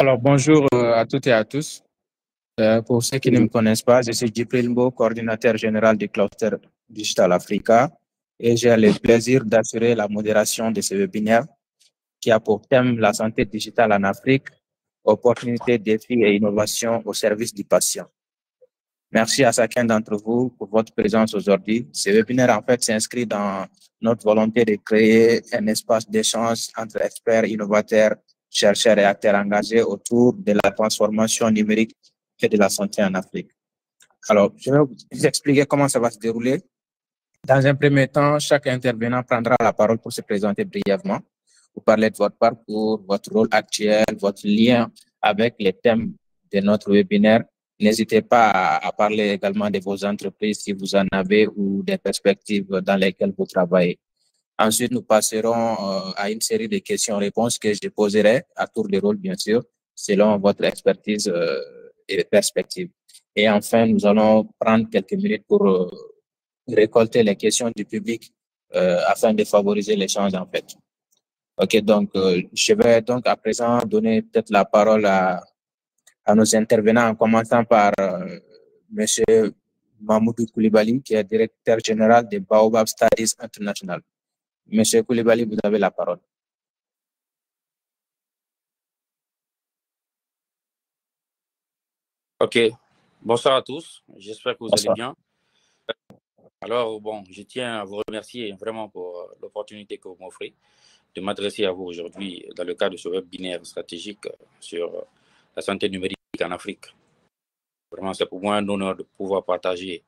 Alors, bonjour à toutes et à tous. Pour ceux qui ne me connaissent pas, je suis Djibril Mbo, coordinateur général du cluster Digital Africa, et j'ai le plaisir d'assurer la modération de ce webinaire qui a pour thème la santé digitale en Afrique, opportunités, défis et innovations au service du patient. Merci à chacun d'entre vous pour votre présence aujourd'hui. Ce webinaire, en fait, s'inscrit dans notre volonté de créer un espace d'échange entre experts, innovateurs, chercheurs et acteurs engagés autour de la transformation numérique et de la santé en Afrique. Alors, je vais vous expliquer comment ça va se dérouler. Dans un premier temps, chaque intervenant prendra la parole pour se présenter brièvement, vous parler de votre parcours, votre rôle actuel, votre lien avec les thèmes de notre webinaire. N'hésitez pas à parler également de vos entreprises si vous en avez ou des perspectives dans lesquelles vous travaillez. Ensuite, nous passerons à une série de questions-réponses que je poserai à tour de rôle, bien sûr, selon votre expertise et perspective. Et enfin, nous allons prendre quelques minutes pour récolter les questions du public afin de favoriser l'échange, en fait. OK, donc je vais donc à présent donner peut-être la parole à nos intervenants, en commençant par Monsieur Mahmoudou Koulibaly, qui est directeur général de Baobab Studies International. Monsieur Koulibaly, vous avez la parole. OK. Bonsoir à tous. J'espère que vous allez bien. Alors, bon, je tiens à vous remercier vraiment pour l'opportunité que vous m'offrez de m'adresser à vous aujourd'hui dans le cadre de ce webinaire stratégique sur la santé numérique en Afrique. Vraiment, c'est pour moi un honneur de pouvoir partager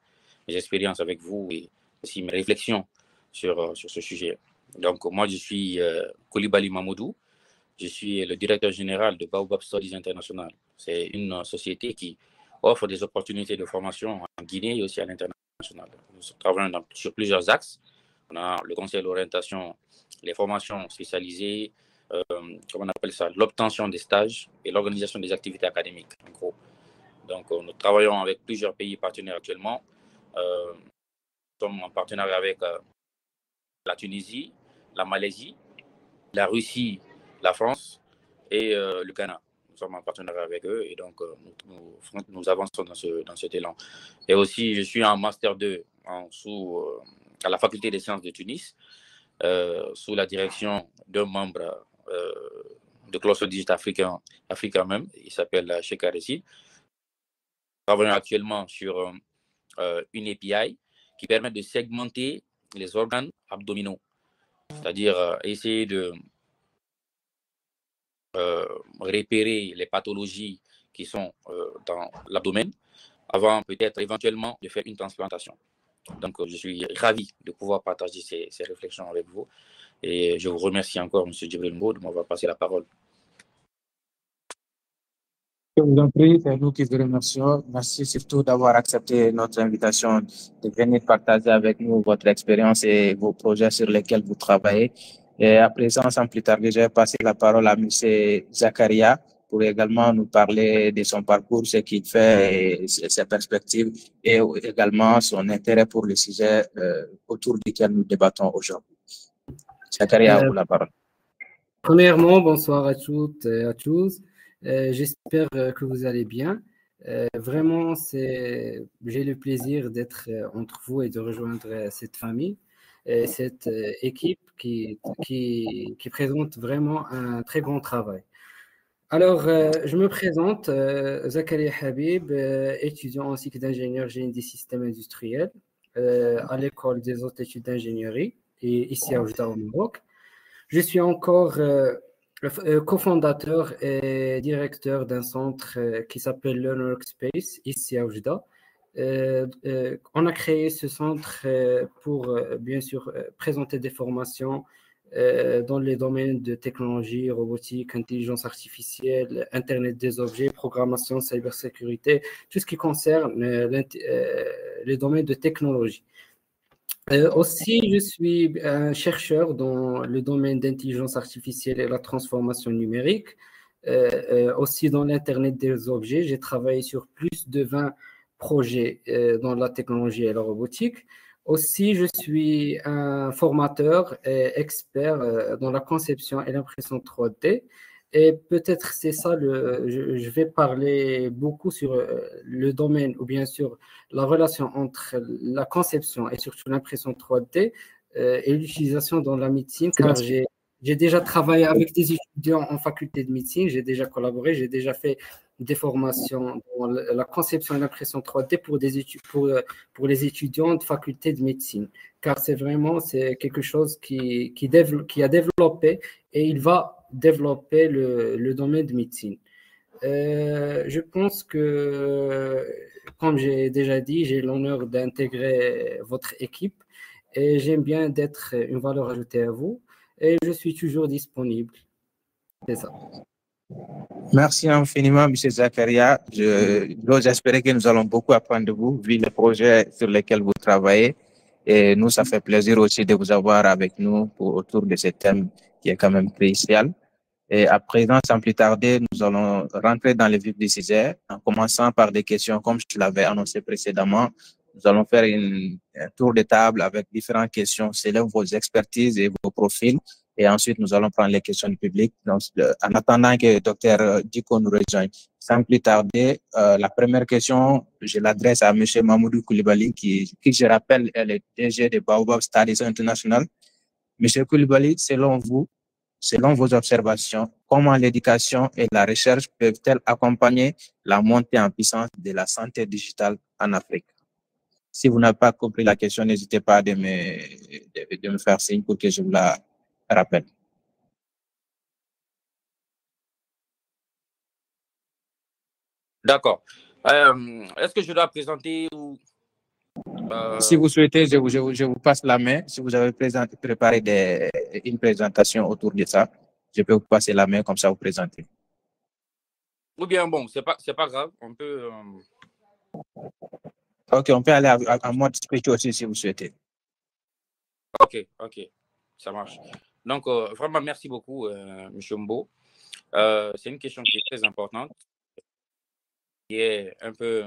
mes expériences avec vous et aussi mes réflexions sur ce sujet. Donc, moi, je suis Koulibaly Mahmoudou. Je suis le directeur général de Baobab Studies International. C'est une société qui offre des opportunités de formation en Guinée et aussi à l'international. Nous travaillons sur plusieurs axes. On a le conseil d'orientation, les formations spécialisées, comment on appelle ça, l'obtention des stages et l'organisation des activités académiques, en gros. Donc, nous travaillons avec plusieurs pays partenaires actuellement. Nous sommes en partenariat avec la Tunisie, la Malaisie, la Russie, la France et le Ghana. Nous sommes en partenariat avec eux et donc nous avançons dans cet élan. Et aussi, je suis en Master 2 à la Faculté des sciences de Tunis, sous la direction d'un membre de Cluster Digital africain même, il s'appelle Cheikh Aressi. Nous travaillons actuellement sur une API qui permet de segmenter les organes abdominaux, c'est-à-dire essayer de repérer les pathologies qui sont dans l'abdomen avant peut-être éventuellement de faire une transplantation. Donc, je suis ravi de pouvoir partager ces réflexions avec vous et je vous remercie encore, M. Djibril Mbo, de m'avoir passé la parole. Je vous en prie, c'est nous qui vous remercions. Merci surtout d'avoir accepté notre invitation de venir partager avec nous votre expérience et vos projets sur lesquels vous travaillez. Et à présent, sans plus tarder, je vais passer la parole à M. Zakaria pour également nous parler de son parcours, ce qu'il fait, et ses perspectives et également son intérêt pour le sujet autour duquel nous débattons aujourd'hui. Zakaria, vous la parole. Premièrement, bonsoir à toutes et à tous. J'espère que vous allez bien. Vraiment, j'ai le plaisir d'être entre vous et de rejoindre cette famille, cette équipe qui présente vraiment un très grand travail. Alors, je me présente, Zakaria Habib, étudiant en cycle d'ingénieur génie des systèmes industriels à l'école des hautes études d'ingénierie et ici à Oujda au Maroc. Je suis encore cofondateur et directeur d'un centre qui s'appelle Learn Workspace ici à Oujda. On a créé ce centre pour bien sûr présenter des formations dans les domaines de technologie, robotique, intelligence artificielle, Internet des objets, programmation, cybersécurité, tout ce qui concerne les domaines de technologie. Aussi, je suis un chercheur dans le domaine d'intelligence artificielle et la transformation numérique. Aussi dans l'Internet des objets, j'ai travaillé sur plus de 20 projets dans la technologie et la robotique. Aussi, je suis un formateur et expert dans la conception et l'impression 3D. Et peut-être c'est ça, je vais parler beaucoup sur le domaine ou bien sûr la relation entre la conception et surtout l'impression 3D et l'utilisation dans la médecine, car j'ai déjà travaillé avec des étudiants en faculté de médecine, j'ai déjà collaboré, j'ai déjà fait des formations dans la conception et l'impression 3D pour les étudiants de faculté de médecine, car c'est quelque chose qui a développé et il va développer le domaine de médecine. Je pense que, comme j'ai déjà dit, j'ai l'honneur d'intégrer votre équipe et j'aime bien d'être une valeur ajoutée à vous et je suis toujours disponible. C'est ça. Merci infiniment, M. Zakaria. J'ose espérer que nous allons beaucoup apprendre de vous, vu les projets sur lesquels vous travaillez. Et nous, ça fait plaisir aussi de vous avoir avec nous autour de ce thème qui est quand même crucial. Et à présent, sans plus tarder, nous allons rentrer dans le vif du sujet, en commençant par des questions, comme je l'avais annoncé précédemment. Nous allons faire un tour de table avec différentes questions selon vos expertises et vos profils. Et ensuite, nous allons prendre les questions du public. Donc, en attendant que le docteur Diko nous rejoigne, sans plus tarder, la première question, je l'adresse à M. Mamoudou Koulibaly, qui, je rappelle, est le DG de Baobab Studies International. M. Koulibaly, selon vous, selon vos observations, comment l'éducation et la recherche peuvent-elles accompagner la montée en puissance de la santé digitale en Afrique? Si vous n'avez pas compris la question, n'hésitez pas de me faire signe pour que je vous la rappelle. D'accord. Est-ce que je dois présenter ou... Si vous souhaitez, je vous passe la main. Si vous avez préparé une présentation autour de ça, je peux vous passer la main, comme ça vous présentez. Ou bien, bon, c'est pas grave. On peut... Ok, on peut aller en mode speech aussi si vous souhaitez. Ok, ça marche. Donc, vraiment, merci beaucoup, M. Mbo. C'est une question qui est très importante, qui est un peu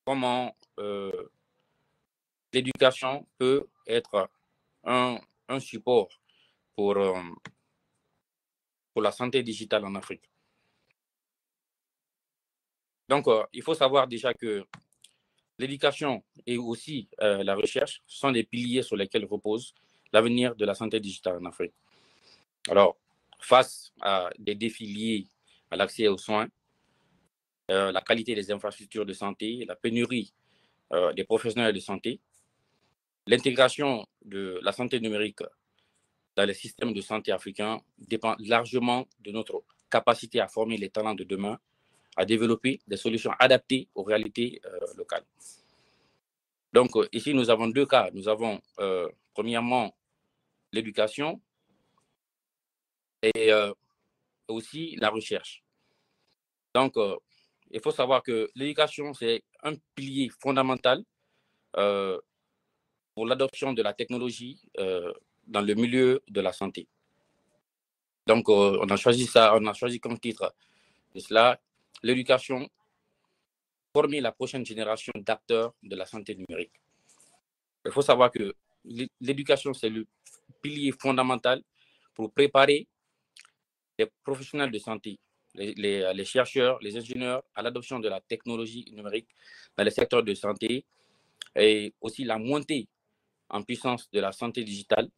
comment l'éducation peut être un support pour la santé digitale en Afrique. Donc, il faut savoir déjà que l'éducation et aussi la recherche sont des piliers sur lesquels repose l'avenir de la santé digitale en Afrique. Alors, face à des défis liés à l'accès aux soins, la qualité des infrastructures de santé, la pénurie des professionnels de santé, l'intégration de la santé numérique dans les systèmes de santé africains dépend largement de notre capacité à former les talents de demain, à développer des solutions adaptées aux réalités locales. Donc, ici, nous avons deux cas. Nous avons, premièrement, l'éducation et aussi la recherche. Donc, il faut savoir que l'éducation, c'est un pilier fondamental pour l'adoption de la technologie dans le milieu de la santé. Donc, on a choisi comme titre de cela l'éducation, former la prochaine génération d'acteurs de la santé numérique. Il faut savoir que l'éducation, c'est le pilier fondamental pour préparer les professionnels de santé, les chercheurs, les ingénieurs à l'adoption de la technologie numérique dans les secteurs de santé et aussi la montée en puissance de la santé digitale.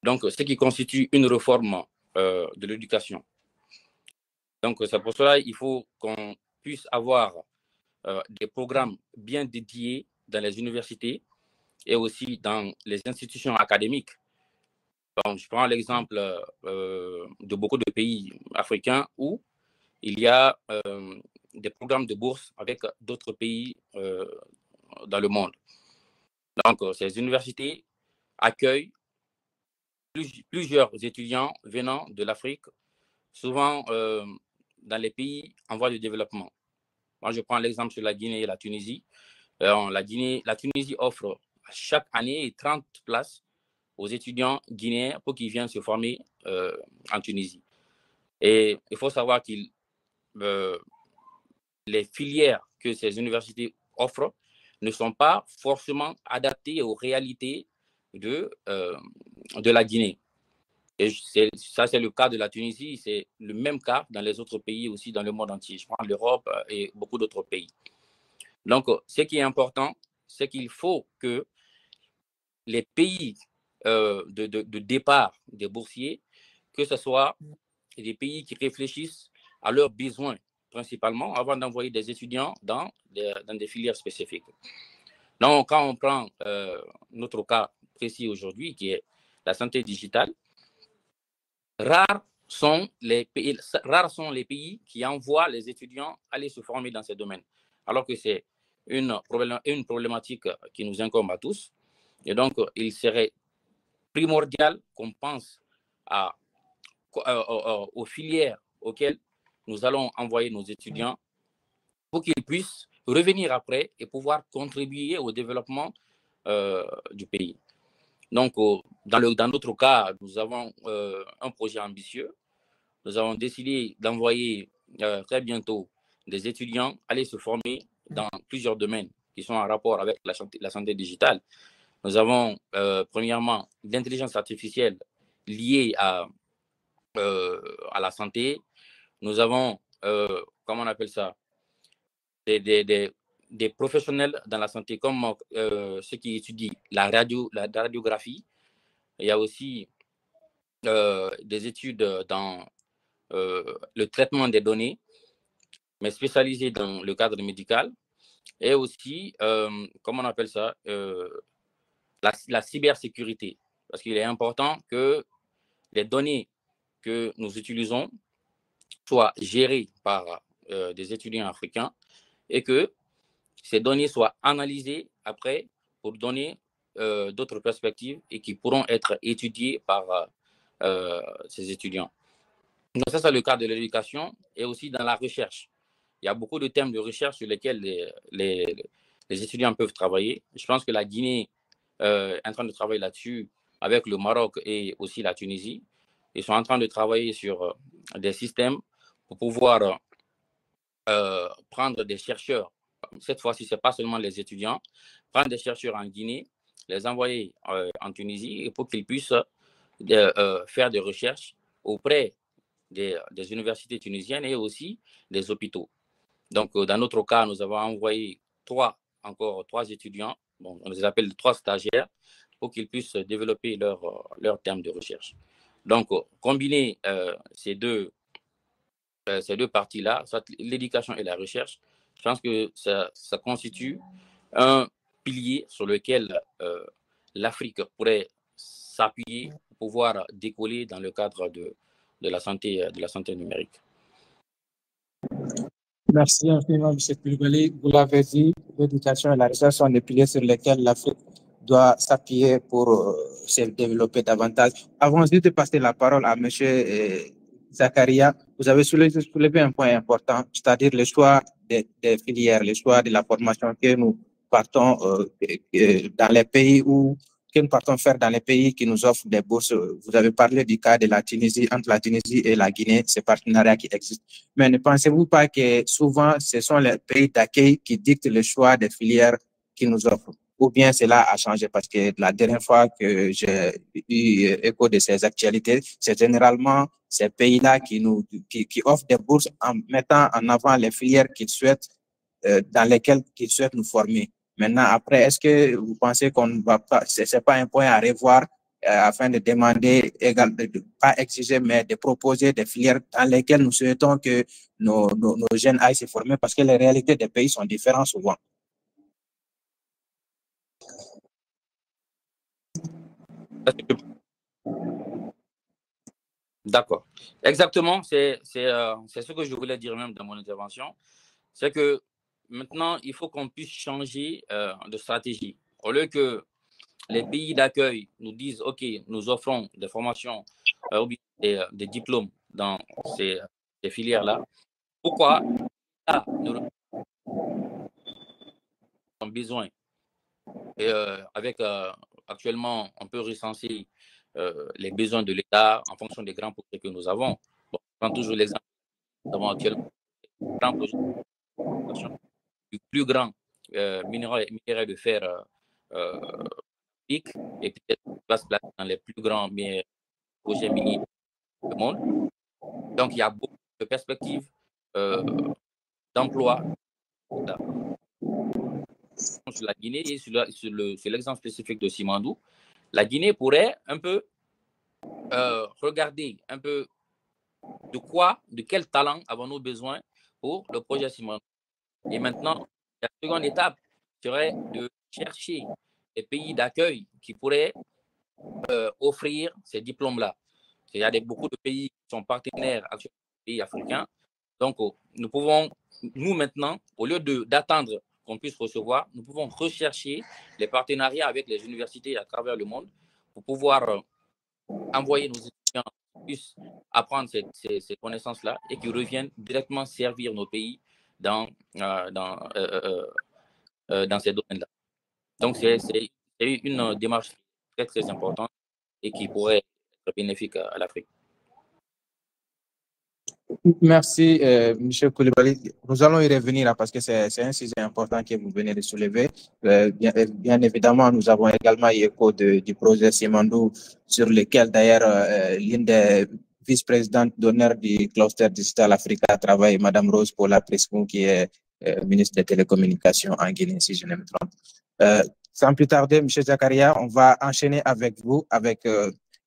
Donc, ce qui constitue une réforme de l'éducation. Donc, c'est pour cela qu'il faut qu'on puisse avoir des programmes bien dédiés dans les universités et aussi dans les institutions académiques. Donc, je prends l'exemple de beaucoup de pays africains où il y a des programmes de bourse avec d'autres pays dans le monde. Donc, ces universités accueillent plusieurs étudiants venant de l'Afrique, souvent dans les pays en voie de développement. Moi, je prends l'exemple sur la Guinée et la Tunisie. La Tunisie offre chaque année 30 places aux étudiants guinéens pour qu'ils viennent se former en Tunisie. Et il faut savoir que les filières que ces universités offrent ne sont pas forcément adaptées aux réalités de la Guinée. Et ça, c'est le cas de la Tunisie. C'est le même cas dans les autres pays aussi, dans le monde entier. Je prends l'Europe et beaucoup d'autres pays. Donc, ce qui est important, c'est qu'il faut que les pays de départ des boursiers, que ce soit des pays qui réfléchissent à leurs besoins principalement avant d'envoyer des étudiants dans des filières spécifiques. Donc, quand on prend notre cas précis aujourd'hui, qui est la santé digitale, rares sont les pays qui envoient les étudiants aller se former dans ces domaines, alors que c'est une problématique qui nous incombe à tous. Et donc, il serait primordial qu'on pense aux filières auxquelles nous allons envoyer nos étudiants pour qu'ils puissent revenir après et pouvoir contribuer au développement du pays. Donc, dans notre cas, nous avons un projet ambitieux. Nous avons décidé d'envoyer très bientôt des étudiants aller se former dans plusieurs domaines qui sont en rapport avec la santé digitale. Nous avons premièrement l'intelligence artificielle liée à la santé. Nous avons, comment on appelle ça, des professionnels dans la santé comme ceux qui étudient la radiographie. Il y a aussi des études dans le traitement des données, mais spécialisées dans le cadre médical. Et aussi, comment on appelle ça, la cybersécurité. Parce qu'il est important que les données que nous utilisons soient gérées par des étudiants africains et que ces données soient analysées après pour donner d'autres perspectives et qui pourront être étudiées par ces étudiants. Donc ça, c'est le cas de l'éducation et aussi dans la recherche. Il y a beaucoup de thèmes de recherche sur lesquels les étudiants peuvent travailler. Je pense que la Guinée est en train de travailler là-dessus avec le Maroc et aussi la Tunisie. Ils sont en train de travailler sur des systèmes pour pouvoir prendre des chercheurs. Cette fois-ci, ce n'est pas seulement les étudiants. Prendre des chercheurs en Guinée, les envoyer en Tunisie pour qu'ils puissent faire des recherches auprès des universités tunisiennes et aussi des hôpitaux. Donc, dans notre cas, nous avons envoyé trois étudiants, bon, on les appelle 3 stagiaires, pour qu'ils puissent développer leur terme de recherche. Donc, combiner ces deux parties-là, l'éducation et la recherche, je pense que ça constitue un pilier sur lequel l'Afrique pourrait s'appuyer pour pouvoir décoller dans le cadre de la santé numérique. Merci infiniment, M. Koulibaly. Vous l'avez dit, l'éducation et la recherche sont les piliers sur lesquels l'Afrique doit s'appuyer pour se développer davantage. Avant de passer la parole à M. Zakaria, vous avez soulevé un point important, c'est-à-dire le choix des filières, le choix de la formation que nous partons dans les pays que nous partons faire dans les pays qui nous offrent des bourses. Vous avez parlé du cas de la Tunisie, entre la Tunisie et la Guinée, ces partenariats qui existent. Mais ne pensez-vous pas que souvent, ce sont les pays d'accueil qui dictent le choix des filières qu'ils nous offrent? Ou bien cela a changé? Parce que la dernière fois que j'ai eu écho de ces actualités, c'est généralement ces pays-là qui offrent des bourses en mettant en avant les filières qu'ils souhaitent, dans lesquelles ils souhaitent nous former. Maintenant, après, est-ce que vous pensez qu'on ne va pas, c'est pas un point à revoir afin de demander, pas exiger, mais de proposer des filières dans lesquelles nous souhaitons que nos jeunes aillent se former, parce que les réalités des pays sont différentes souvent. D'accord. Exactement, c'est ce que je voulais dire même dans mon intervention. C'est que maintenant, il faut qu'on puisse changer de stratégie. Au lieu que les pays d'accueil nous disent, OK, nous offrons des formations ou des diplômes dans ces filières-là, pourquoi nous avons besoin et actuellement, on peut recenser les besoins de l'État en fonction des grands projets que nous avons. Bon, je prends toujours l'exemple, nous avons actuellement un grand projet du plus grand minerai de fer et peut-être va se placer dans les plus grands projets miniers du monde. Donc, il y a beaucoup de perspectives d'emploi sur la Guinée et sur l'exemple spécifique de Simandou. La Guinée pourrait un peu regarder un peu de quel talent avons-nous besoin pour le projet Simandou. Et maintenant, la seconde étape serait de chercher des pays d'accueil qui pourraient offrir ces diplômes-là. Il y a beaucoup de pays qui sont partenaires avec les pays africains. Donc, nous pouvons, nous maintenant, au lieu d'attendre qu'on puisse recevoir, nous pouvons rechercher les partenariats avec les universités à travers le monde pour pouvoir envoyer nos étudiants qui puissent apprendre ces connaissances-là et qui reviennent directement servir nos pays dans ces domaines-là. Donc, c'est une démarche très, très importante et qui pourrait être bénéfique à l'Afrique. Merci, M. Coulibaly. Nous allons y revenir parce que c'est un sujet important que vous venez de soulever. Bien évidemment, nous avons également eu écho du projet Simandou, sur lequel d'ailleurs l'une des vice-présidentes d'honneur du cluster Digital Africa travaille, Mme Rose Paula Priscon, qui est ministre des Télécommunications en Guinée, si je ne me trompe. Sans plus tarder, M. Zakaria, on va enchaîner avec vous avec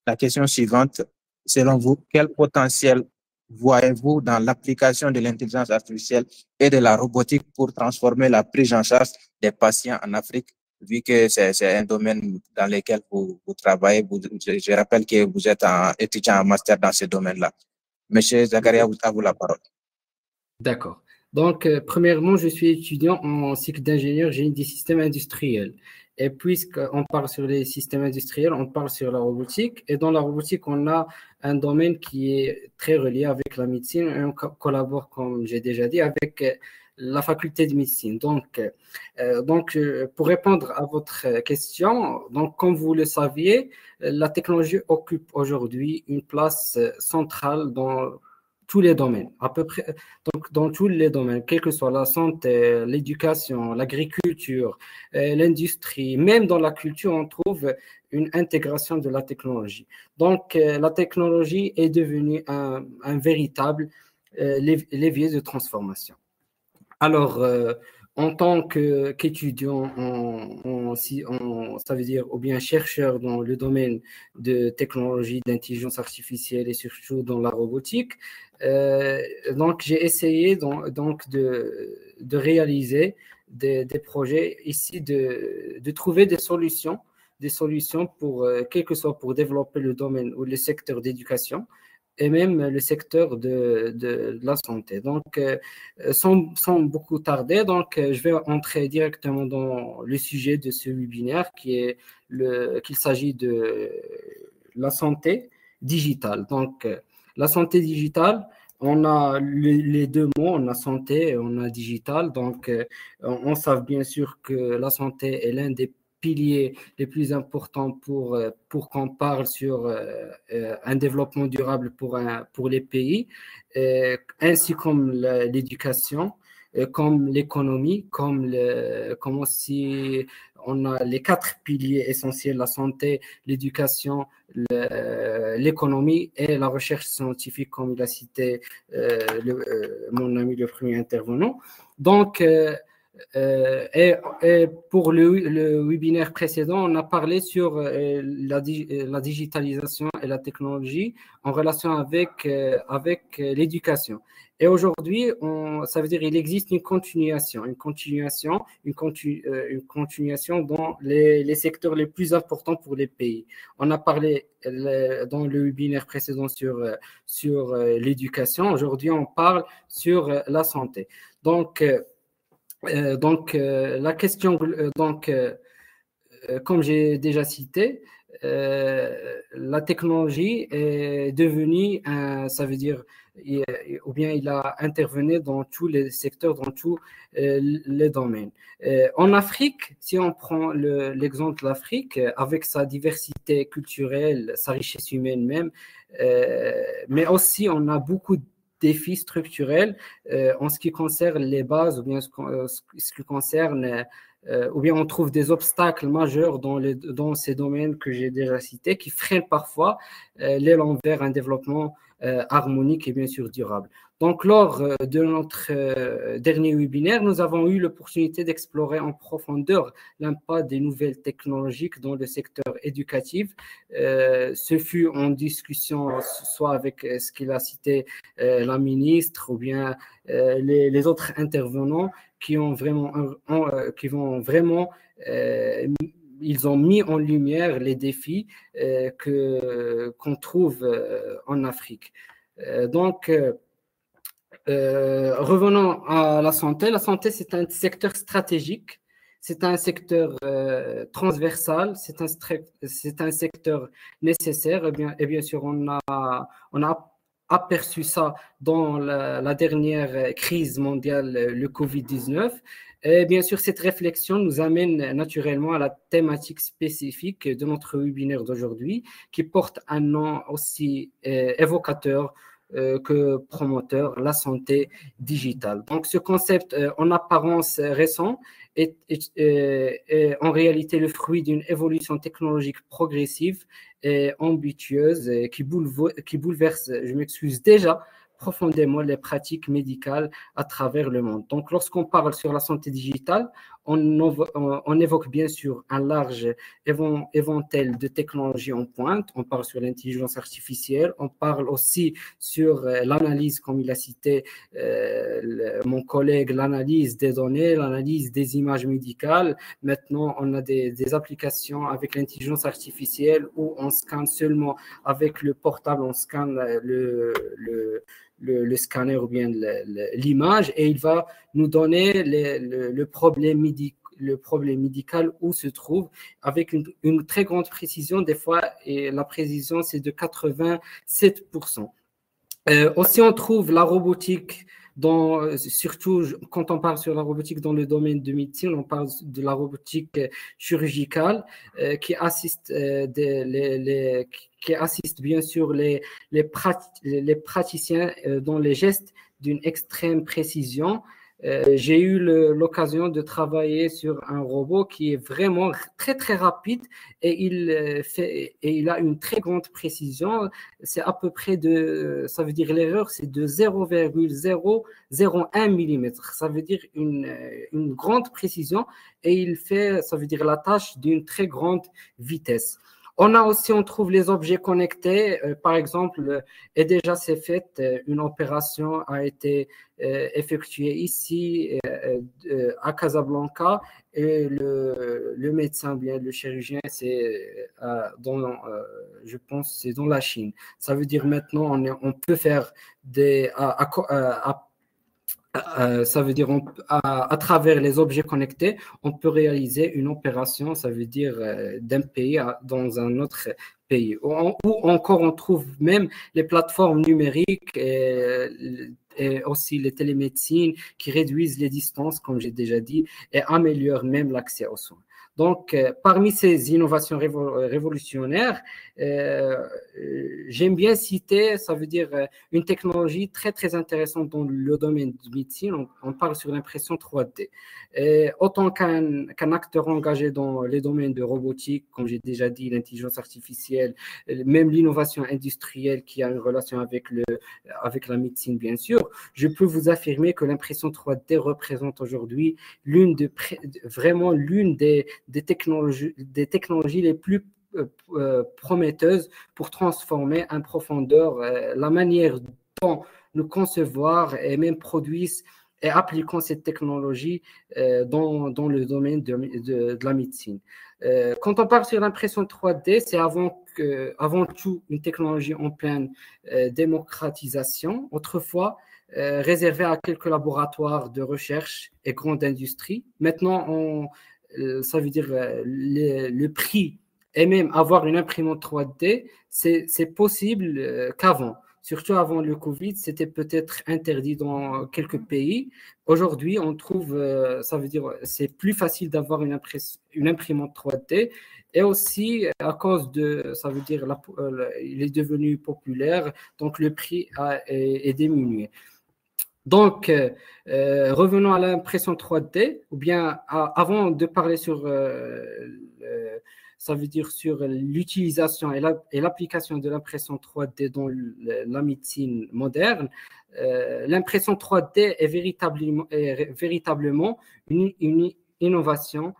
la question suivante. Selon vous, quel potentiel voyez-vous dans l'application de l'intelligence artificielle et de la robotique pour transformer la prise en charge des patients en Afrique, vu que c'est un domaine dans lequel vous travaillez? Je rappelle que vous êtes étudiant en master dans ce domaine-là. Monsieur Zakaria, à vous la parole. D'accord. Donc, premièrement, je suis étudiant en cycle d'ingénieur génie des systèmes industriels. Et puisqu'on parle sur les systèmes industriels, on parle sur la robotique. Et dans la robotique, on a un domaine qui est très relié avec la médecine. Et on collabore, comme j'ai déjà dit, avec la faculté de médecine. Donc, pour répondre à votre question, donc, comme vous le saviez, la technologie occupe aujourd'hui une place centrale dans tous les domaines, à peu près, donc dans tous les domaines, quelle que soit la santé, l'éducation, l'agriculture, l'industrie, même dans la culture, on trouve une intégration de la technologie. Donc, la technologie est devenue un véritable levier de transformation. Alors, en tant qu'étudiant, ça veut dire, ou bien chercheur dans le domaine de technologie, d'intelligence artificielle et surtout dans la robotique, donc j'ai essayé donc de réaliser des projets ici, de trouver des solutions pour, quel que soit pour développer le domaine ou le secteur d'éducation, et même le secteur de la santé. Donc, sans beaucoup tarder, donc, je vais entrer directement dans le sujet de ce webinaire qu'il s'agit de la santé digitale. Donc, la santé digitale, on a les deux mots, on a santé et on a digital. Donc, on sait bien sûr que la santé est l'un des piliers les plus importants pour qu'on parle sur un développement durable pour les pays, ainsi comme l'éducation, comme l'économie, comme aussi on a les 4 piliers essentiels: la santé, l'éducation, l'économie et la recherche scientifique, comme il a cité mon ami le premier intervenant. Donc, et pour le webinaire précédent, on a parlé sur la digitalisation et la technologie en relation avec l'éducation. Et aujourd'hui, ça veut dire qu'il existe une continuation dans les secteurs les plus importants pour les pays. On a parlé dans le webinaire précédent sur l'éducation. Aujourd'hui, on parle sur la santé. Donc, la question, comme j'ai déjà cité, la technologie est devenue, ça veut dire, ou bien il a intervenu dans tous les secteurs, dans tous les domaines. En Afrique, si on prend l'exemple de l'Afrique, avec sa diversité culturelle, sa richesse humaine même, mais aussi on a beaucoup de défis structurels en ce qui concerne les bases ou bien ce qui concerne ou bien on trouve des obstacles majeurs dans ces domaines que j'ai déjà cités qui freinent parfois l'élan vers un développement harmonique et bien sûr durable. Donc, lors de notre dernier webinaire, nous avons eu l'opportunité d'explorer en profondeur l'impact des nouvelles technologies dans le secteur éducatif. Ce fut en discussion soit avec ce qu'il a cité la ministre ou bien les autres intervenants qui ont vraiment, ils ont mis en lumière les défis qu'on trouve en Afrique. Revenons à la santé. La santé, c'est un secteur stratégique, c'est un secteur transversal, c'est un secteur nécessaire. Et bien sûr, on a aperçu ça dans la dernière crise mondiale, le Covid-19. Et bien sûr, cette réflexion nous amène naturellement à la thématique spécifique de notre webinaire d'aujourd'hui, qui porte un nom aussi évocateur que promoteur, la santé digitale. Donc, ce concept en apparence récent est en réalité le fruit d'une évolution technologique progressive et ambitieuse qui bouleverse, je m'excuse déjà, profondément les pratiques médicales à travers le monde. Donc, lorsqu'on parle sur la santé digitale, on évoque bien sûr un large éventail de technologies en pointe. On parle sur l'intelligence artificielle, on parle aussi sur l'analyse, comme il a cité mon collègue, l'analyse des données, l'analyse des images médicales. Maintenant, on a des applications avec l'intelligence artificielle où on scanne seulement avec le portable, on scanne le scanner ou bien l'image et il va nous donner le problème médical où se trouve avec une très grande précision. Des fois, et la précision, c'est de 87%. Aussi, on trouve la robotique, surtout quand on parle sur la robotique dans le domaine de médecine, on parle de la robotique chirurgicale qui assiste bien sûr les praticiens dans les gestes d'une extrême précision. J'ai eu l'occasion de travailler sur un robot qui est vraiment très très rapide et il a une très grande précision. C'est à peu près ça veut dire l'erreur, c'est de 0,001 mm. Ça veut dire une grande précision et ça veut dire la tâche d'une très grande vitesse. On trouve les objets connectés, par exemple, et déjà c'est fait, une opération a été effectuée ici à Casablanca et le médecin, bien le chirurgien, je pense, c'est dans la Chine. Ça veut dire maintenant on peut faire ça veut dire à travers les objets connectés, on peut réaliser une opération, ça veut dire d'un pays dans un autre pays. Ou encore, on trouve même les plateformes numériques et aussi les télémédecines qui réduisent les distances, comme j'ai déjà dit, et améliorent même l'accès aux soins. Donc, parmi ces innovations révolutionnaires, j'aime bien citer, ça veut dire une technologie très, très intéressante dans le domaine de médecine. On parle sur l'impression 3D. Autant qu'un acteur engagé dans les domaines de robotique, comme j'ai déjà dit, l'intelligence artificielle, même l'innovation industrielle qui a une relation avec la médecine, bien sûr, je peux vous affirmer que l'impression 3D représente aujourd'hui l'une des technologies les plus prometteuses pour transformer en profondeur la manière dont nous concevoir et même produisent et appliquons cette technologie dans le domaine de la médecine. Quand on parle sur l'impression 3D, c'est avant tout une technologie en pleine démocratisation. Autrefois, réservée à quelques laboratoires de recherche et grandes industries. Maintenant, ça veut dire le prix et même avoir une imprimante 3D, c'est possible qu'avant. Surtout avant le Covid, c'était peut-être interdit dans quelques pays. Aujourd'hui, on trouve, ça veut dire, c'est plus facile d'avoir une imprimante 3D. Et aussi, à cause ça veut dire, il est devenu populaire, donc le prix est diminué. Donc, revenons à l'impression 3D, ou bien avant de parler sur, ça veut dire sur l'utilisation et l'application de l'impression 3D dans la médecine moderne. L'impression 3D est véritablement une innovation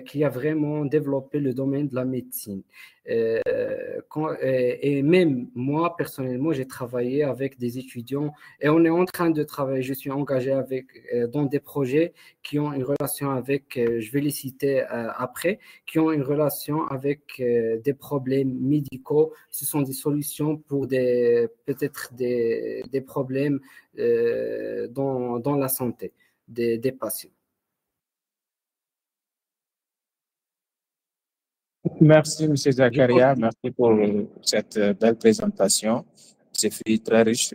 qui a vraiment développé le domaine de la médecine. Et même moi, personnellement, j'ai travaillé avec des étudiants et on est en train de travailler, je suis engagé dans des projets qui ont une relation avec, je vais les citer après, qui ont une relation avec des problèmes médicaux. Ce sont des solutions pour peut-être des problèmes dans la santé des patients. Merci, M. Zakaria. Merci pour cette belle présentation. C'est très riche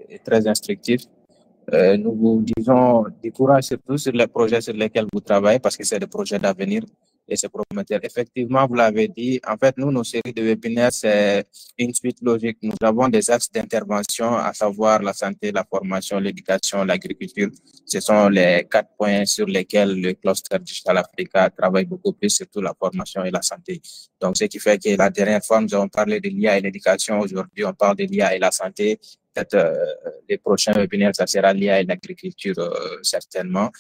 et très instructif. Nous vous disons du courage surtout sur les projets sur lesquels vous travaillez parce que c'est des projets d'avenir et c'est prometteur. Effectivement, vous l'avez dit, en fait, nous, nos séries de webinaires, c'est une suite logique. Nous avons des axes d'intervention, à savoir la santé, la formation, l'éducation, l'agriculture. Ce sont les 4 points sur lesquels le cluster Digital Africa travaille beaucoup plus, surtout la formation et la santé. Donc, ce qui fait que la dernière fois, nous avons parlé de l'IA et l'éducation. Aujourd'hui, on parle de l'IA et la santé. Peut-être les prochains webinaires, ça sera l'IA et l'agriculture certainement.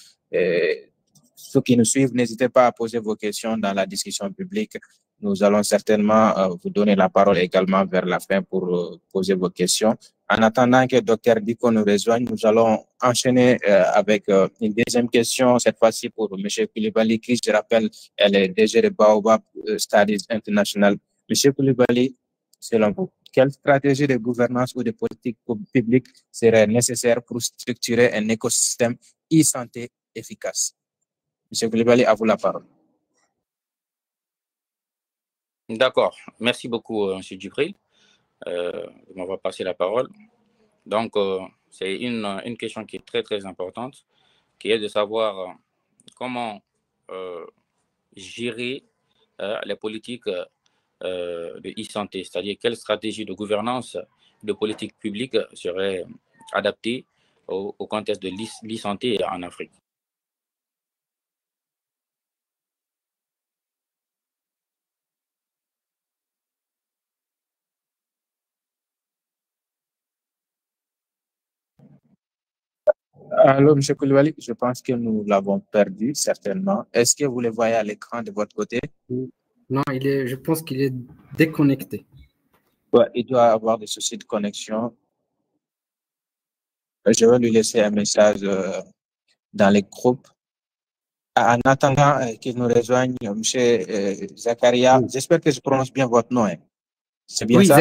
Ceux qui nous suivent, n'hésitez pas à poser vos questions dans la discussion publique. Nous allons certainement vous donner la parole également vers la fin pour poser vos questions. En attendant que Dr Diko nous rejoigne, nous allons enchaîner avec une deuxième question, cette fois-ci pour M. Koulibaly, qui, je rappelle, elle est DG de Baobab Studies International. M. Koulibaly, selon vous, quelle stratégie de gouvernance ou de politique publique serait nécessaire pour structurer un écosystème e-santé efficace? M. Koulibaly, à vous la parole. D'accord. Merci beaucoup, M. Djibril. On va passer la parole. Donc, c'est une question qui est très, très importante, qui est de savoir comment gérer les politiques de e-santé, c'est-à-dire quelle stratégie de gouvernance de politique publique serait adaptée au contexte de l'e-santé en Afrique. Alors, M. Koulibaly, je pense que nous l'avons perdu, certainement. Est-ce que vous le voyez à l'écran de votre côté? Non, je pense qu'il est déconnecté. Ouais, il doit avoir des soucis de connexion. Je vais lui laisser un message dans les groupes. En attendant qu'il nous rejoigne, M. Zakaria, j'espère que je prononce bien votre nom. Hein. C'est bien ça?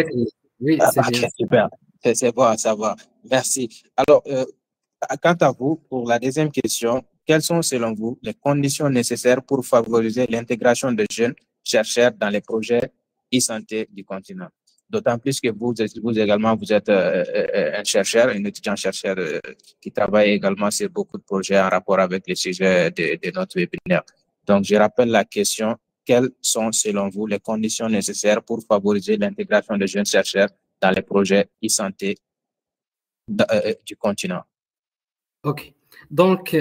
Oui, c'est bien. Super. C'est bon à savoir. Merci. Alors, quant à vous, pour la deuxième question, quelles sont selon vous les conditions nécessaires pour favoriser l'intégration de jeunes chercheurs dans les projets e-santé du continent? D'autant plus que vous également, vous êtes un chercheur, un étudiant chercheur qui travaille également sur beaucoup de projets en rapport avec les sujets de notre webinaire. Donc, je rappelle la question, quelles sont selon vous les conditions nécessaires pour favoriser l'intégration de jeunes chercheurs dans les projets e-santé du continent? OK. Donc,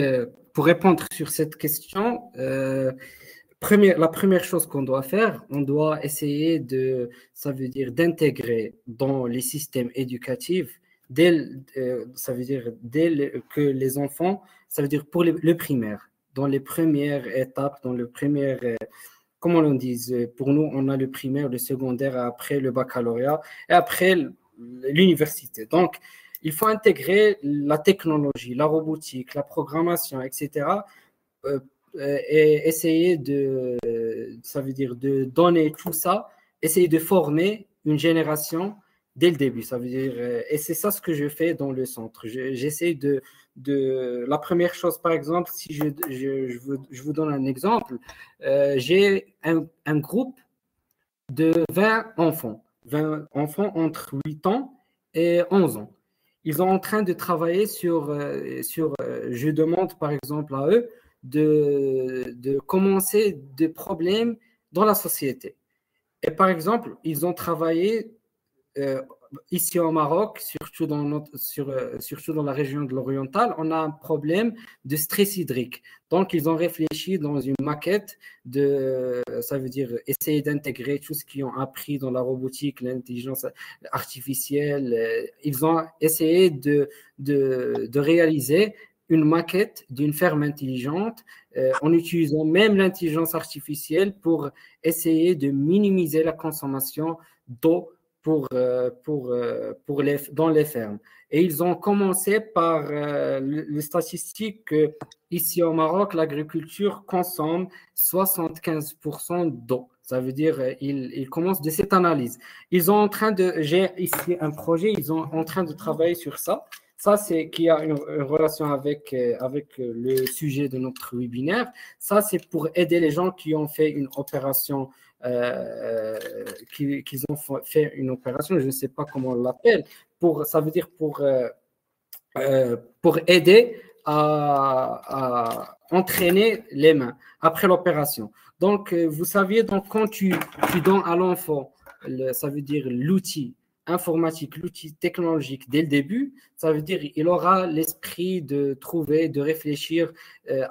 pour répondre sur cette question, la première chose qu'on doit faire, on doit essayer ça veut dire d'intégrer dans les systèmes éducatifs, ça veut dire que les enfants, ça veut dire pour le primaire, dans les premières étapes, dans le premier, comment on dit, pour nous, on a le primaire, le secondaire, après le baccalauréat et après l'université. Donc, il faut intégrer la technologie, la robotique, la programmation, etc. Et essayer ça veut dire de donner tout ça, essayer de former une génération dès le début. Ça veut dire, et c'est ça ce que je fais dans le centre. J'essaie la première chose, par exemple, si je vous donne un exemple, j'ai un groupe de 20 enfants entre 8 ans et 11 ans. Ils sont en train de travailler je demande par exemple à eux de commencer des problèmes dans la société. Et par exemple, ils ont travaillé ici au Maroc, surtout dans la région de l'Oriental, on a un problème de stress hydrique. Donc, ils ont réfléchi dans une maquette ça veut dire essayer d'intégrer tout ce qu'ils ont appris dans la robotique, l'intelligence artificielle. Ils ont essayé de réaliser une maquette d'une ferme intelligente en utilisant même l'intelligence artificielle pour essayer de minimiser la consommation d'eau dans les fermes. Et ils ont commencé par les statistiques que ici au Maroc, l'agriculture consomme 75% d'eau. Ça veut dire ils commencent de cette analyse. J'ai ici un projet, ils sont en train de travailler sur ça. Ça, c'est qui a une relation avec le sujet de notre webinaire. Ça, c'est pour aider les gens qui ont fait une opération, qu'ils ont fait une opération, je ne sais pas comment on l'appelle, ça veut dire pour aider à entraîner les mains après l'opération. Donc, vous saviez, donc, quand tu donnes à l'enfant, ça veut dire l'outil informatique, l'outil technologique dès le début, ça veut dire qu'il aura l'esprit de trouver, de réfléchir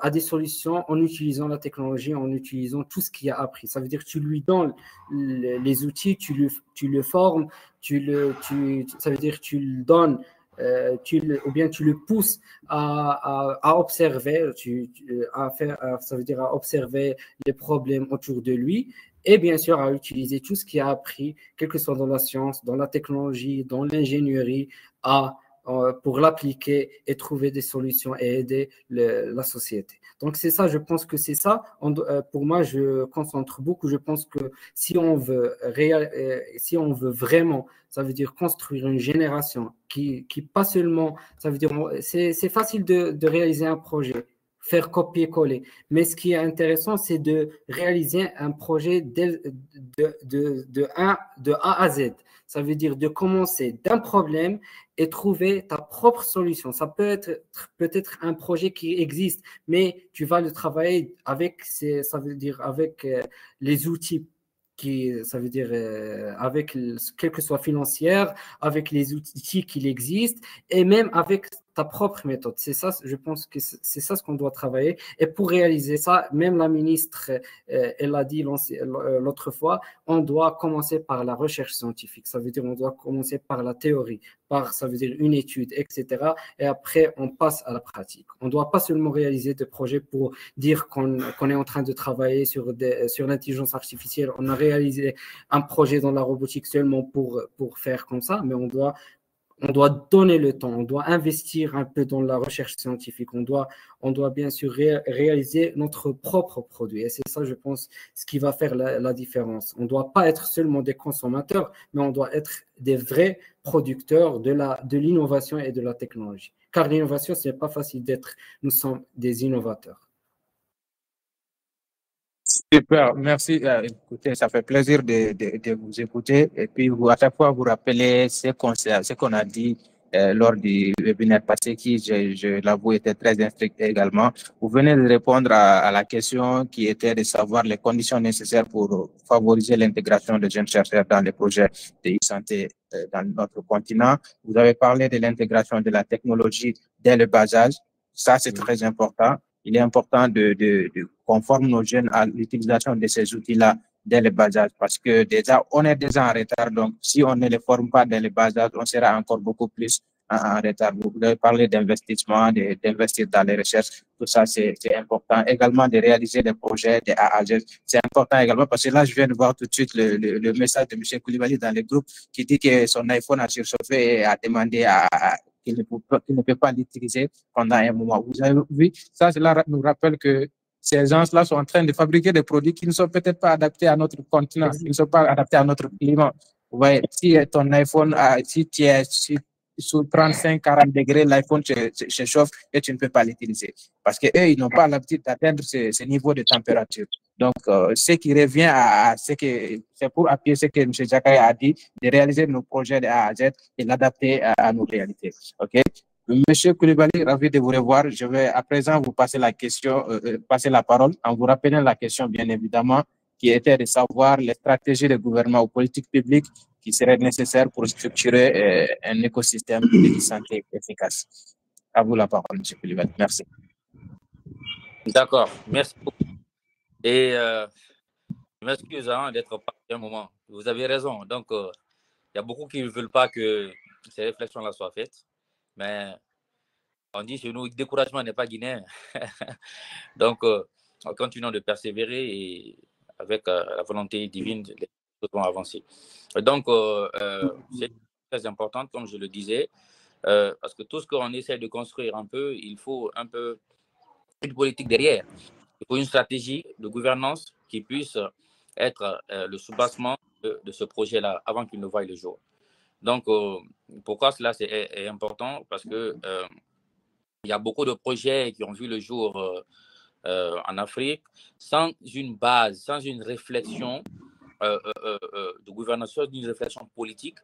à des solutions en utilisant la technologie, en utilisant tout ce qu'il a appris. Ça veut dire que tu lui donnes les outils, tu le formes, ça veut dire que tu le donnes ou bien tu le pousses à observer, ça veut dire à observer les problèmes autour de lui et bien sûr à utiliser tout ce qu'il a appris, quel que soit dans la science, dans la technologie, dans l'ingénierie, pour l'appliquer et trouver des solutions et aider la société. Donc c'est ça, je pense que c'est ça. Pour moi, je concentre beaucoup. Je pense que si on veut vraiment, ça veut dire construire une génération qui pas seulement, ça veut dire, c'est facile de réaliser un projet, faire copier-coller. Mais ce qui est intéressant, c'est de réaliser un projet de A à Z. Ça veut dire de commencer d'un problème et trouver ta propre solution. Ça peut être un projet qui existe, mais tu vas le travailler avec les outils ça veut dire avec quelle que soit financière, avec les outils qui existent et même avec ta propre méthode. C'est ça, je pense que c'est ça ce qu'on doit travailler. Et pour réaliser ça, même la ministre, elle a dit l'autre fois, on doit commencer par la recherche scientifique. Ça veut dire on doit commencer par la théorie, ça veut dire une étude, etc. Et après, on passe à la pratique. On ne doit pas seulement réaliser des projets pour dire qu'on est en train de travailler sur l'intelligence artificielle. On a réalisé un projet dans la robotique seulement pour faire comme ça, mais on doit donner le temps, on doit investir un peu dans la recherche scientifique, on doit bien sûr réaliser notre propre produit. Et c'est ça, je pense, ce qui va faire la différence. On ne doit pas être seulement des consommateurs, mais on doit être des vrais producteurs de l'innovation et de la technologie. Car l'innovation, ce n'est pas facile nous sommes des innovateurs. Super, merci. Écoutez, ça fait plaisir de vous écouter. Et puis, à chaque fois, vous rappelez ce qu'on a dit lors du webinaire passé, qui, je l'avoue, était très instructif également. Vous venez de répondre à la question qui était de savoir les conditions nécessaires pour favoriser l'intégration des jeunes chercheurs dans les projets de e-santé dans notre continent. Vous avez parlé de l'intégration de la technologie dès le bas âge. Ça, c'est très important. Il est important qu'on forme nos jeunes à l'utilisation de ces outils-là dès le bas âge parce que déjà, on est déjà en retard. Donc, si on ne les forme pas dès le bas âge, on sera encore beaucoup plus en retard. Vous avez parlé d'investissement, d'investir dans les recherches. Tout ça, c'est important. Également, de réaliser des projets de A à Z. C'est important également parce que là, je viens de voir tout de suite le message de M. Koulibaly dans le groupe qui dit que son iPhone a surchauffé et a demandé qu'il ne peut pas l'utiliser pendant un moment. Vous avez vu, ça, cela nous rappelle que ces gens-là sont en train de fabriquer des produits qui ne sont peut-être pas adaptés à notre continent, qui ne sont pas adaptés à notre climat. Vous voyez, si ton iPhone, si tu es sous 35-40 degrés, l'iPhone se chauffe et tu ne peux pas l'utiliser. Parce qu'eux, ils n'ont pas l'habitude d'atteindre ce niveau de température. Donc, ce qui revient c'est pour appuyer ce que M. Jakaï a dit, de réaliser nos projets de A à Z et l'adapter à nos réalités. OK? Monsieur Koulibaly, ravi de vous revoir. Je vais à présent vous passer la parole en vous rappelant la question, bien évidemment, qui était de savoir les stratégies de gouvernement ou politiques publiques qui seraient nécessaires pour structurer un écosystème de santé efficace. À vous la parole, M. Koulibaly. Merci. D'accord, merci beaucoup. Et je m'excuse d'être parti un moment. Vous avez raison. Donc, il y a beaucoup qui ne veulent pas que ces réflexions-là soient faites. Mais on dit chez nous, le découragement n'est pas guinéen. Donc, continuons de persévérer et avec la volonté divine, les choses vont avancer. Donc, c'est très important, comme je le disais, parce que tout ce qu'on essaie de construire un peu, il faut un peu une politique derrière. Il faut une stratégie de gouvernance qui puisse être le soubassement de ce projet-là avant qu'il ne voie le jour. Donc, pourquoi cela est important? Parce que il y a beaucoup de projets qui ont vu le jour en Afrique sans une base, sans une réflexion de gouvernance, sans une réflexion politique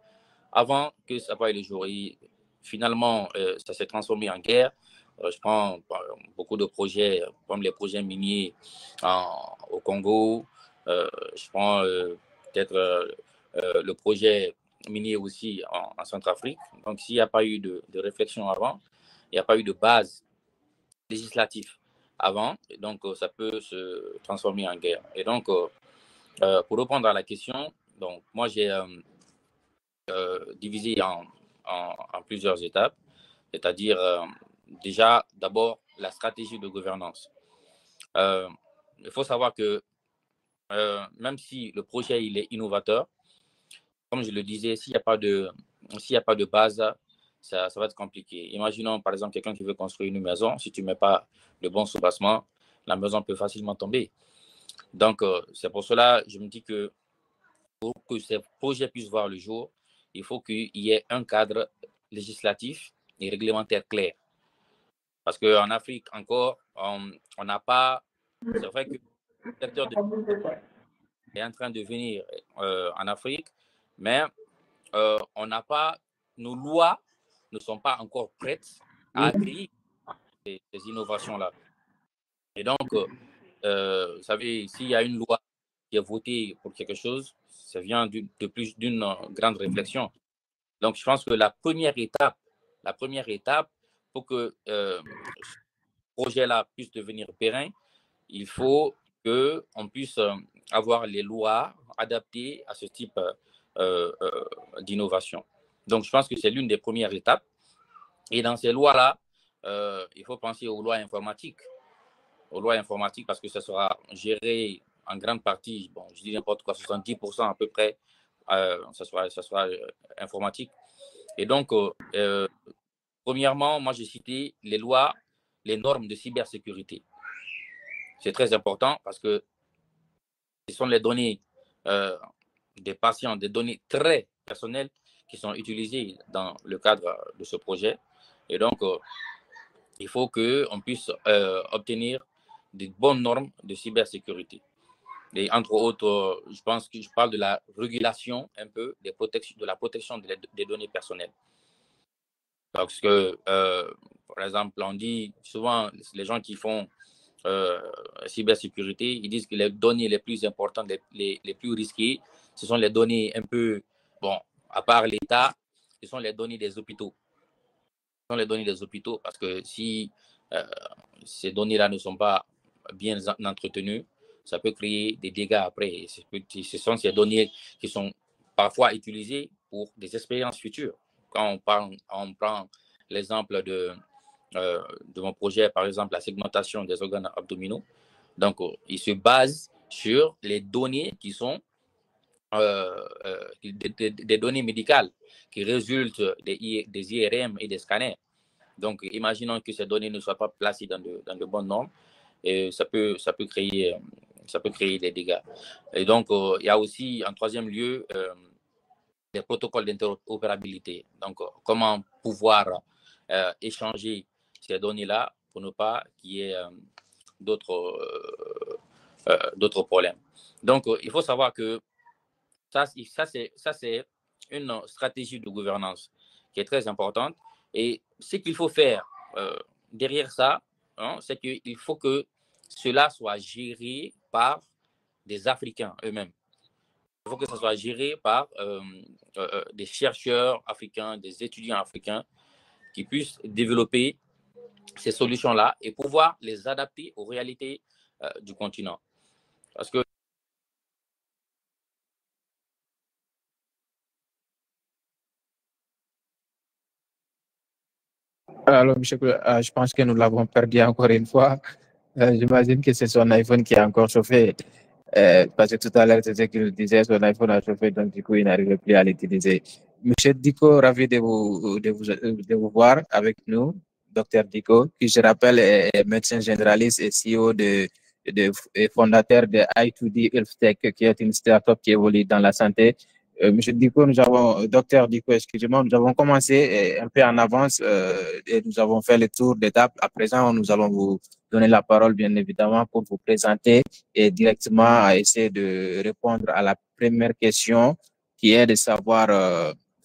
avant que ça voie le jour. Et finalement, ça s'est transformé en guerre. Je prends beaucoup de projets, comme les projets miniers au Congo. Je prends peut-être le projet minier aussi en Centrafrique. Donc, s'il n'y a pas eu de réflexion avant, il n'y a pas eu de base législative avant, et donc ça peut se transformer en guerre. Et donc, pour répondre à la question, donc, moi, j'ai divisé en plusieurs étapes, c'est-à-dire déjà, d'abord, la stratégie de gouvernance. Il faut savoir que même si le projet il est innovateur, comme je le disais, s'il n'y a pas de base, ça va être compliqué. Imaginons par exemple quelqu'un qui veut construire une maison, si tu ne mets pas le bon soubassement, la maison peut facilement tomber. Donc, c'est pour cela je me dis que pour que ces projets puissent voir le jour, il faut qu'il y ait un cadre législatif et réglementaire clair. Parce qu'en Afrique, encore, on n'a pas... C'est vrai que le secteur est en train de venir en Afrique, mais on n'a pas... Nos lois ne sont pas encore prêtes à accueillir ces innovations-là. Et donc, vous savez, s'il y a une loi qui est votée pour quelque chose, ça vient d'une grande réflexion. Donc, je pense que la première étape pour que ce projet-là puisse devenir périn, il faut qu'on puisse avoir les lois adaptées à ce type d'innovation. Donc, je pense que c'est l'une des premières étapes. Et dans ces lois-là, il faut penser aux lois informatiques. Aux lois informatiques parce que ça sera géré en grande partie, bon, je dis n'importe quoi, 70% à peu près, ça sera informatique. Et donc, premièrement, moi, j'ai cité les lois, les normes de cybersécurité. C'est très important parce que ce sont les données des patients, des données très personnelles qui sont utilisées dans le cadre de ce projet. Et donc, il faut qu'on puisse obtenir des bonnes normes de cybersécurité. Et entre autres, je pense que je parle de la régulation un peu de la protection des données personnelles. Parce que, par exemple, on dit souvent, les gens qui font cybersécurité, ils disent que les données les plus importantes, les plus risquées, ce sont les données un peu, bon, à part l'État, ce sont les données des hôpitaux. Ce sont les données des hôpitaux parce que si ces données-là ne sont pas bien entretenues, ça peut créer des dégâts après. Ce sont ces données qui sont parfois utilisées pour des expériences futures. Quand on prend l'exemple de mon projet, par exemple, la segmentation des organes abdominaux. Donc, il se base sur les données qui sont des données médicales qui résultent des IRM et des scanners. Donc, imaginons que ces données ne soient pas placées dans de bonnes normes, et ça peut créer des dégâts. Et donc, il y a aussi, en troisième lieu, des protocoles d'interopérabilité. Donc, comment pouvoir échanger ces données-là pour ne pas qu'il y ait d'autres problèmes. Donc, il faut savoir que ça c'est une stratégie de gouvernance qui est très importante. Et ce qu'il faut faire derrière ça, c'est qu'il faut que cela soit géré par des Africains eux-mêmes. il faut que ça soit géré par des chercheurs africains, des étudiants africains qui puissent développer ces solutions-là et pouvoir les adapter aux réalités du continent. Parce que alors, monsieur, je pense que nous l'avons perdu encore une fois. J'imagine que c'est son iPhone qui a encore chauffé. Parce que tout à l'heure, c'est ce qu'il disait, son iPhone a chauffé, donc du coup, il n'arrivait plus à l'utiliser. Monsieur Diko, ravi de vous voir avec nous, docteur Diko, qui, je rappelle, est médecin généraliste et CEO et fondateur de I2D Health Tech, qui est une start-up qui évolue dans la santé. Monsieur Diko, docteur Diko, excusez-moi, nous avons commencé un peu en avance et nous avons fait le tour d'étape. À présent, nous allons vous donner la parole, bien évidemment, pour vous présenter et directement essayer de répondre à la première question qui est de savoir,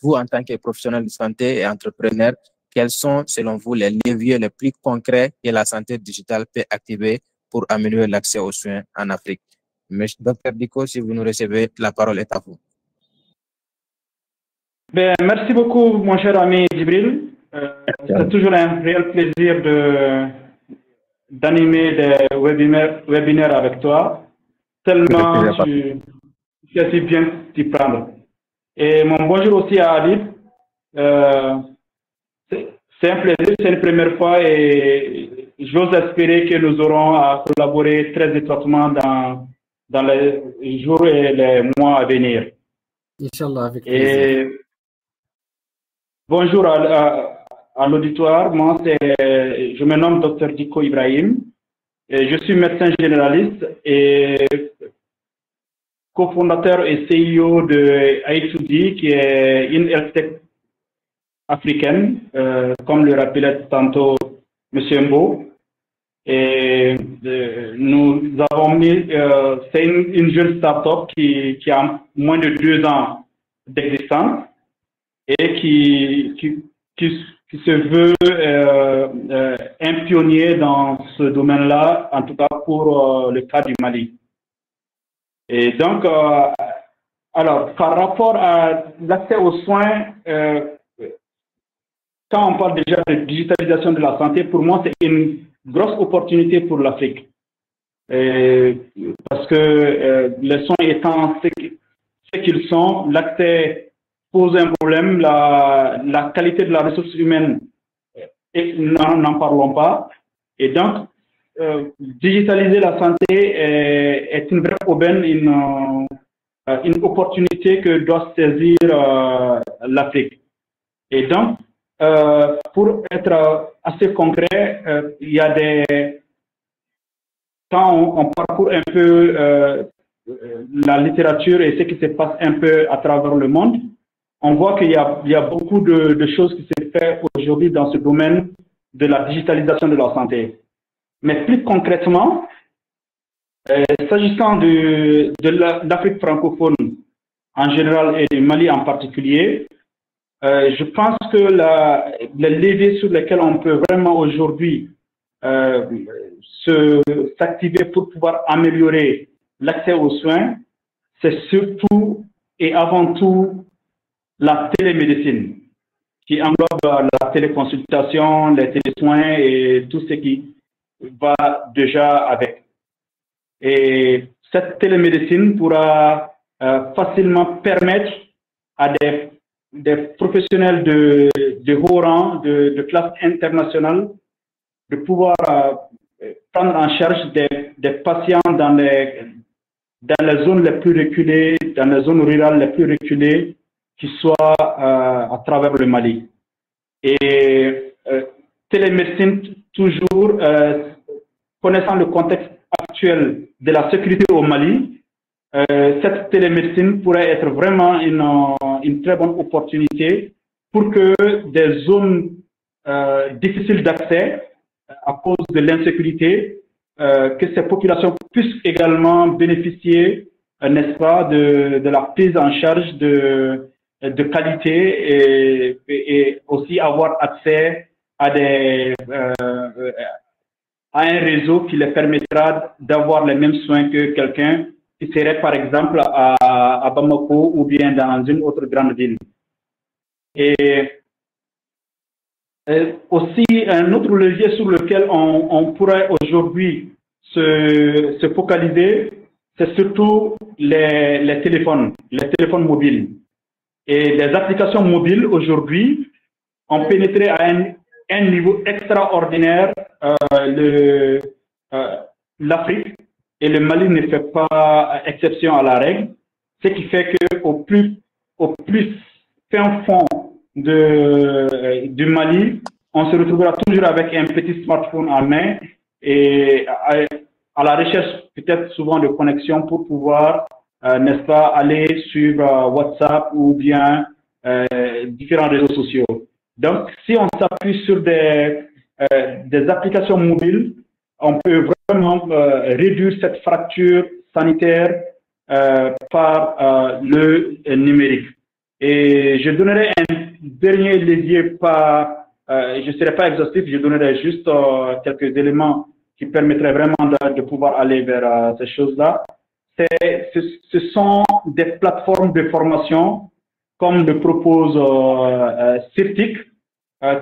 vous, en tant que professionnel de santé et entrepreneur, quels sont, selon vous, les leviers les plus concrets que la santé digitale peut activer pour améliorer l'accès aux soins en Afrique? Monsieur Dr Diko, si vous nous recevez, la parole est à vous. Ben, merci beaucoup, mon cher ami Djibril. C'est toujours un réel plaisir d'animer des webinaires avec toi. Tellement tu sais si bien t'y prendre. Et mon bonjour aussi à Adib. C'est un plaisir, c'est une première fois et j'ose espérer que nous aurons à collaborer très étroitement dans les jours et les mois à venir. Inch'Allah, avec plaisir. Bonjour à l'auditoire, je me nomme Dr Diko Ibrahim, et je suis médecin généraliste et cofondateur et CEO de I2D, qui est une health tech africaine, comme le rappelait tantôt M. Mbo. Et nous avons mis, c'est une jeune start-up qui a moins de 2 ans d'existence et qui se veut un pionnier dans ce domaine-là, en tout cas pour le cas du Mali. Et donc, alors, par rapport à l'accès aux soins, quand on parle déjà de digitalisation de la santé, pour moi, c'est une grosse opportunité pour l'Afrique. Parce que les soins étant ce qu'ils sont, l'accès pose un problème, la qualité de la ressource humaine, n'en parlons pas. Et donc, digitaliser la santé est une vraie aubaine, une opportunité que doit saisir l'Afrique. Et donc, pour être assez concret, il y a quand on parcourt un peu la littérature et ce qui se passe un peu à travers le monde, on voit qu'il y a beaucoup de choses qui se font aujourd'hui dans ce domaine de la digitalisation de la santé. Mais plus concrètement, s'agissant de l'Afrique francophone en général et du Mali en particulier, je pense que les leviers sur lesquels on peut vraiment aujourd'hui s'activer pour pouvoir améliorer l'accès aux soins, c'est surtout et avant tout la télémédecine, qui englobe la téléconsultation, les télésoins et tout ce qui va déjà avec. Et cette télémédecine pourra facilement permettre à des professionnels de haut rang, de classe internationale, de pouvoir prendre en charge des patients dans les zones les plus reculées, dans les zones rurales les plus reculées, qui soient à travers le Mali. Et télémédecine, toujours, connaissant le contexte actuel de la sécurité au Mali, cette télémédecine pourrait être vraiment une très bonne opportunité pour que des zones difficiles d'accès à cause de l'insécurité, que ces populations puissent également bénéficier, n'est-ce pas, de la prise en charge de qualité et aussi avoir accès à un réseau qui les permettra d'avoir les mêmes soins que quelqu'un qui serait par exemple à Bamako ou bien dans une autre grande ville. Et aussi, un autre levier sur lequel on pourrait aujourd'hui se focaliser, c'est surtout les téléphones mobiles. Et les applications mobiles aujourd'hui ont pénétré à un niveau extraordinaire l'Afrique, et le Mali ne fait pas exception à la règle, ce qui fait qu'au plus fin fond du Mali, on se retrouvera toujours avec un petit smartphone en main et à la recherche peut-être souvent de connexion pour pouvoir, n'est-ce pas, aller sur WhatsApp ou bien différents réseaux sociaux. Donc, si on s'appuie sur des applications mobiles, on peut vraiment réduire cette fracture sanitaire par le numérique. Et je donnerai un dernier levier, je ne serai pas exhaustif, je donnerai juste quelques éléments qui permettraient vraiment de pouvoir aller vers ces choses-là. Ce sont des plateformes de formation, comme le propose CIRTIC,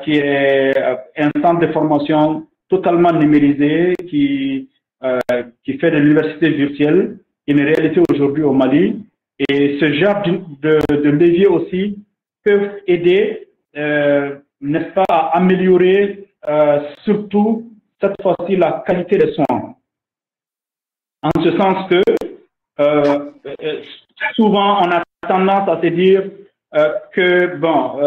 qui est un centre de formation totalement numérisé, qui fait de l'université virtuelle une réalité aujourd'hui au Mali. Et ce genre de levier aussi peuvent aider, n'est-ce pas, à améliorer surtout cette fois-ci la qualité des soins. En ce sens que souvent on a tendance à se dire que bon,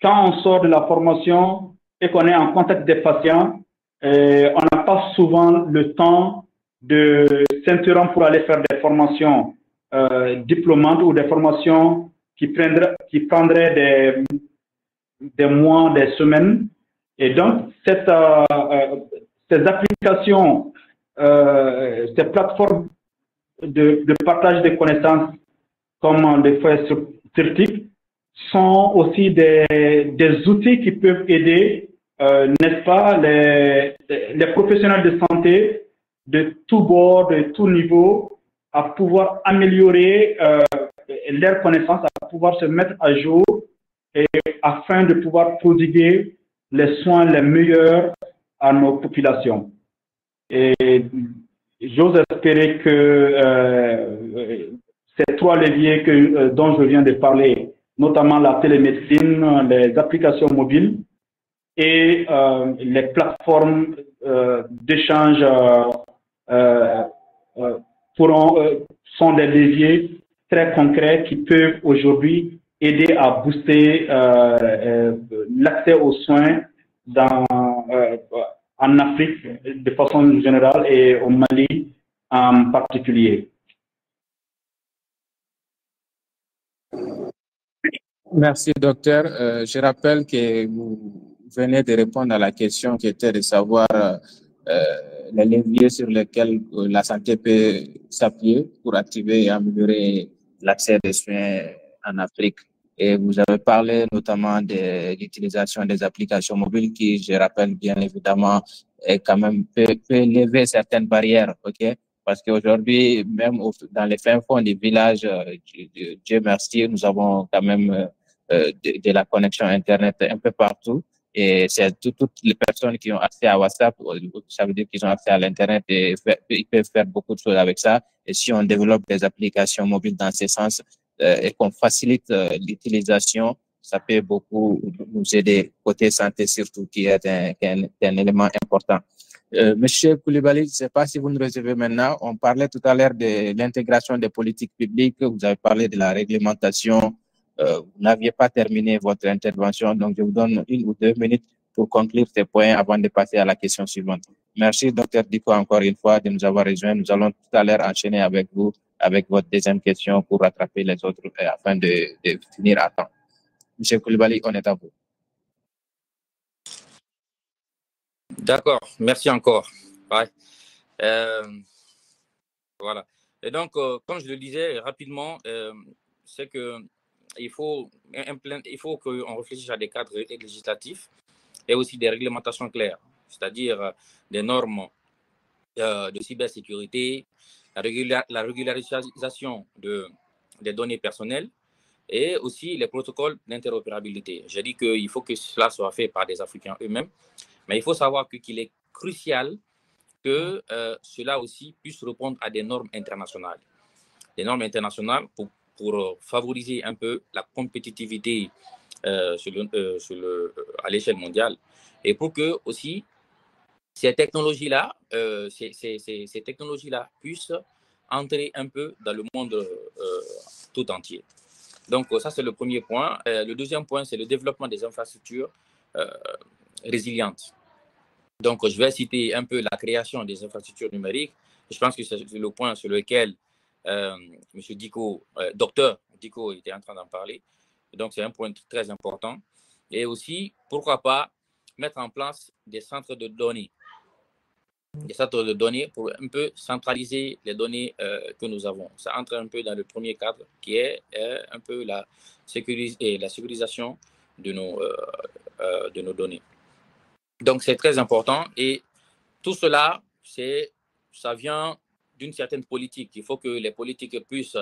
quand on sort de la formation et qu'on est en contact des patients, on n'a pas souvent le temps de s'interrompre pour aller faire des formations diplômantes ou des formations qui prendraient des mois, des semaines. Et donc, ces applications, ces plateformes de partage de connaissances, comme on le fait sur CIRTIC, sont aussi des outils qui peuvent aider, n'est-ce pas, les professionnels de santé de tout bord, de tout niveau, à pouvoir améliorer leurs connaissances, à pouvoir se mettre à jour et afin de pouvoir prodiguer les soins les meilleurs à nos populations. Et j'ose espérer que ces trois leviers dont je viens de parler, notamment la télémédecine, les applications mobiles et les plateformes d'échange sont des leviers très concrets qui peuvent aujourd'hui aider à booster l'accès aux soins en Afrique de façon générale et au Mali en particulier. Merci, docteur. Je rappelle que vous venez de répondre à la question qui était de savoir les leviers sur lesquels la santé peut s'appuyer pour activer et améliorer l'accès des soins en Afrique. Et vous avez parlé notamment de l'utilisation des applications mobiles qui, je rappelle bien évidemment, est quand même peut lever certaines barrières, ok? Parce qu'aujourd'hui, même dans les fins fonds des villages, Dieu merci, nous avons quand même de la connexion Internet un peu partout. Et c'est toutes les personnes qui ont accès à WhatsApp, ça veut dire qu'ils ont accès à l'Internet et ils peuvent faire beaucoup de choses avec ça. Et si on développe des applications mobiles dans ce sens et qu'on facilite l'utilisation, ça peut beaucoup nous aider côté santé surtout, qui est un élément important. Monsieur Koulibaly, je ne sais pas si vous nous recevez maintenant. On parlait tout à l'heure de l'intégration des politiques publiques. Vous avez parlé de la réglementation. Vous n'aviez pas terminé votre intervention, donc je vous donne 1 ou 2 minutes pour conclure ces points avant de passer à la question suivante. Merci, docteur Diko, encore une fois, de nous avoir rejoints. Nous allons tout à l'heure enchaîner avec vous, avec votre deuxième question pour rattraper les autres afin de finir à temps. Monsieur Koulibaly, on est à vous. D'accord, merci encore. Ouais. Voilà. Et donc, comme je le disais rapidement, c'est que il faut qu'on réfléchisse à des cadres législatifs et aussi des réglementations claires, c'est-à-dire des normes de cybersécurité, la régularisation des données personnelles et aussi les protocoles d'interopérabilité. J'ai dit qu'il faut que cela soit fait par des Africains eux-mêmes, mais il faut savoir qu'il est crucial que cela aussi puisse répondre à des normes internationales. Des normes internationales pour favoriser un peu la compétitivité à l'échelle mondiale et pour que aussi ces technologies-là puissent entrer un peu dans le monde tout entier. Donc, ça, c'est le premier point. Le deuxième point, c'est le développement des infrastructures résilientes. Donc, je vais citer un peu la création des infrastructures numériques. Je pense que c'est le point sur lequel M. Dicko, docteur Dicko, était en train d'en parler. Donc, c'est un point très important. Et aussi, pourquoi pas mettre en place des centres de données. Des centres de données pour un peu centraliser les données que nous avons. Ça entre un peu dans le premier cadre qui est un peu la sécurisation de nos données. Donc, c'est très important et tout cela, ça vient d'une certaine politique. Il faut que les politiques puissent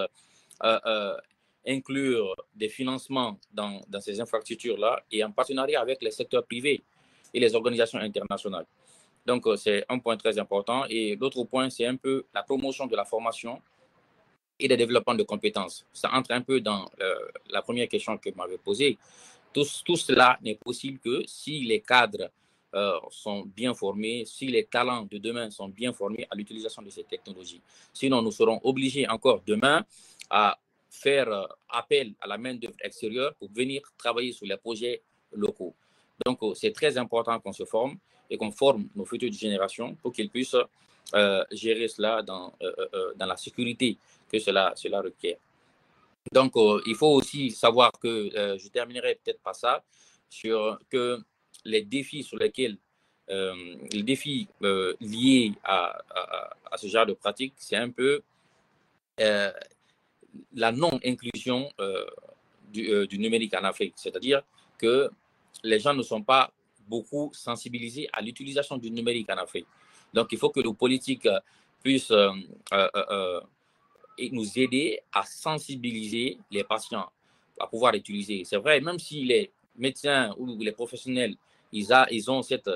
inclure des financements dans ces infrastructures-là et en partenariat avec les secteurs privés et les organisations internationales. Donc, c'est un point très important. Et l'autre point, c'est un peu la promotion de la formation et le développement de compétences. Ça entre un peu dans la première question que vous m'avez posée. Tout cela n'est possible que si les cadres sont bien formés, si les talents de demain sont bien formés à l'utilisation de ces technologies. Sinon, nous serons obligés encore demain à faire appel à la main-d'œuvre extérieure pour venir travailler sur les projets locaux. Donc, c'est très important qu'on se forme et qu'on forme nos futures générations pour qu'ils puissent gérer cela dans la sécurité que cela requiert. Donc, il faut aussi savoir que, je terminerai peut-être par ça, sur que les défis sur lesquels, les défis liés à ce genre de pratique, c'est un peu la non-inclusion du numérique en Afrique. C'est-à-dire que les gens ne sont pas beaucoup sensibilisés à l'utilisation du numérique en Afrique. Donc, il faut que nos politiques puissent nous aider à sensibiliser les patients à pouvoir utiliser. C'est vrai, même si les médecins ou les professionnels, ils ont cette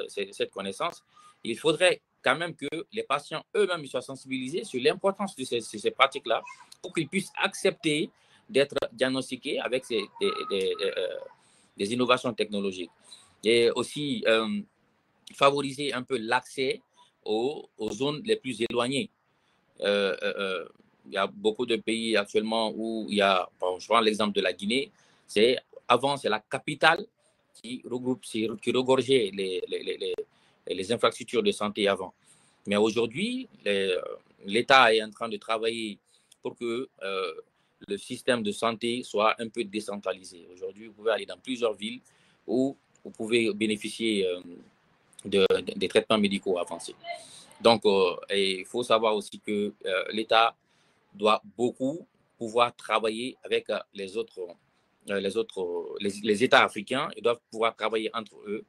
connaissance, il faudrait quand même que les patients eux-mêmes soient sensibilisés sur l'importance de ces pratiques-là pour qu'ils puissent accepter d'être diagnostiqués avec des innovations technologiques. Et aussi favoriser un peu l'accès aux zones les plus éloignées. Il y a beaucoup de pays actuellement où il y a, je prends l'exemple de la Guinée, avant c'est la capitale qui regorgeait les infrastructures de santé avant. Mais aujourd'hui, l'État est en train de travailler pour que le système de santé soit un peu décentralisé. Aujourd'hui, vous pouvez aller dans plusieurs villes où vous pouvez bénéficier des traitements médicaux avancés. Donc, il faut savoir aussi que l'État doit beaucoup pouvoir travailler avec les États africains. Ils doivent pouvoir travailler entre eux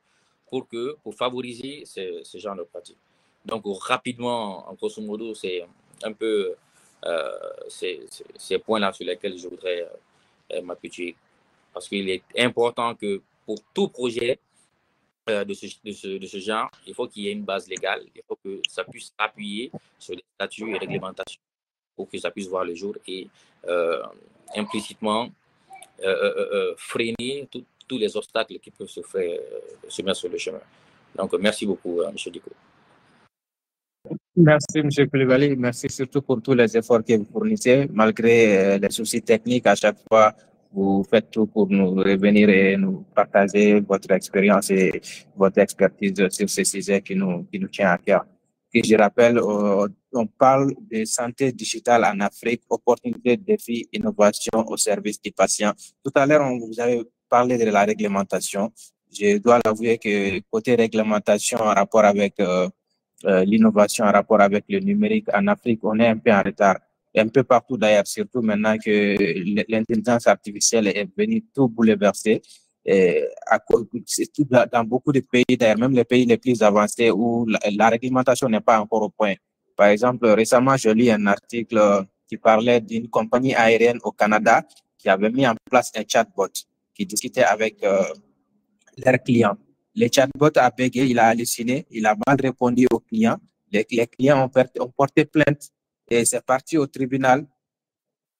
pour favoriser ce genre de pratiques. Donc, rapidement, en grosso modo, c'est un peu ces points-là sur lesquels je voudrais m'appuyer. Parce qu'il est important que pour tout projet de ce genre, il faut qu'il y ait une base légale. Il faut que ça puisse appuyer sur les statuts et réglementations pour que ça puisse voir le jour et implicitement freiner tous les obstacles qui peuvent se mettre sur le chemin. Donc, merci beaucoup, M. Dicko. Merci, M. Coulibaly. Merci surtout pour tous les efforts que vous fournissez. Malgré les soucis techniques, à chaque fois, vous faites tout pour nous revenir et nous partager votre expérience et votre expertise sur ces sujets qui nous tient à cœur. Et je rappelle, on parle de santé digitale en Afrique, opportunités, défis, innovation au service du patient. Tout à l'heure, vous avez parlé de la réglementation. Je dois l'avouer que côté réglementation en rapport avec l'innovation, en rapport avec le numérique en Afrique, on est un peu en retard. Un peu partout d'ailleurs, surtout maintenant que l'intelligence artificielle est venue tout bouleverser. Dans beaucoup de pays, d'ailleurs, même les pays les plus avancés où la réglementation n'est pas encore au point. Par exemple, récemment, je lis un article qui parlait d'une compagnie aérienne au Canada qui avait mis en place un chatbot qui discutait avec leurs clients. Le chatbot a bégayé, il a halluciné, il a mal répondu aux clients. Les clients ont porté plainte et c'est parti au tribunal.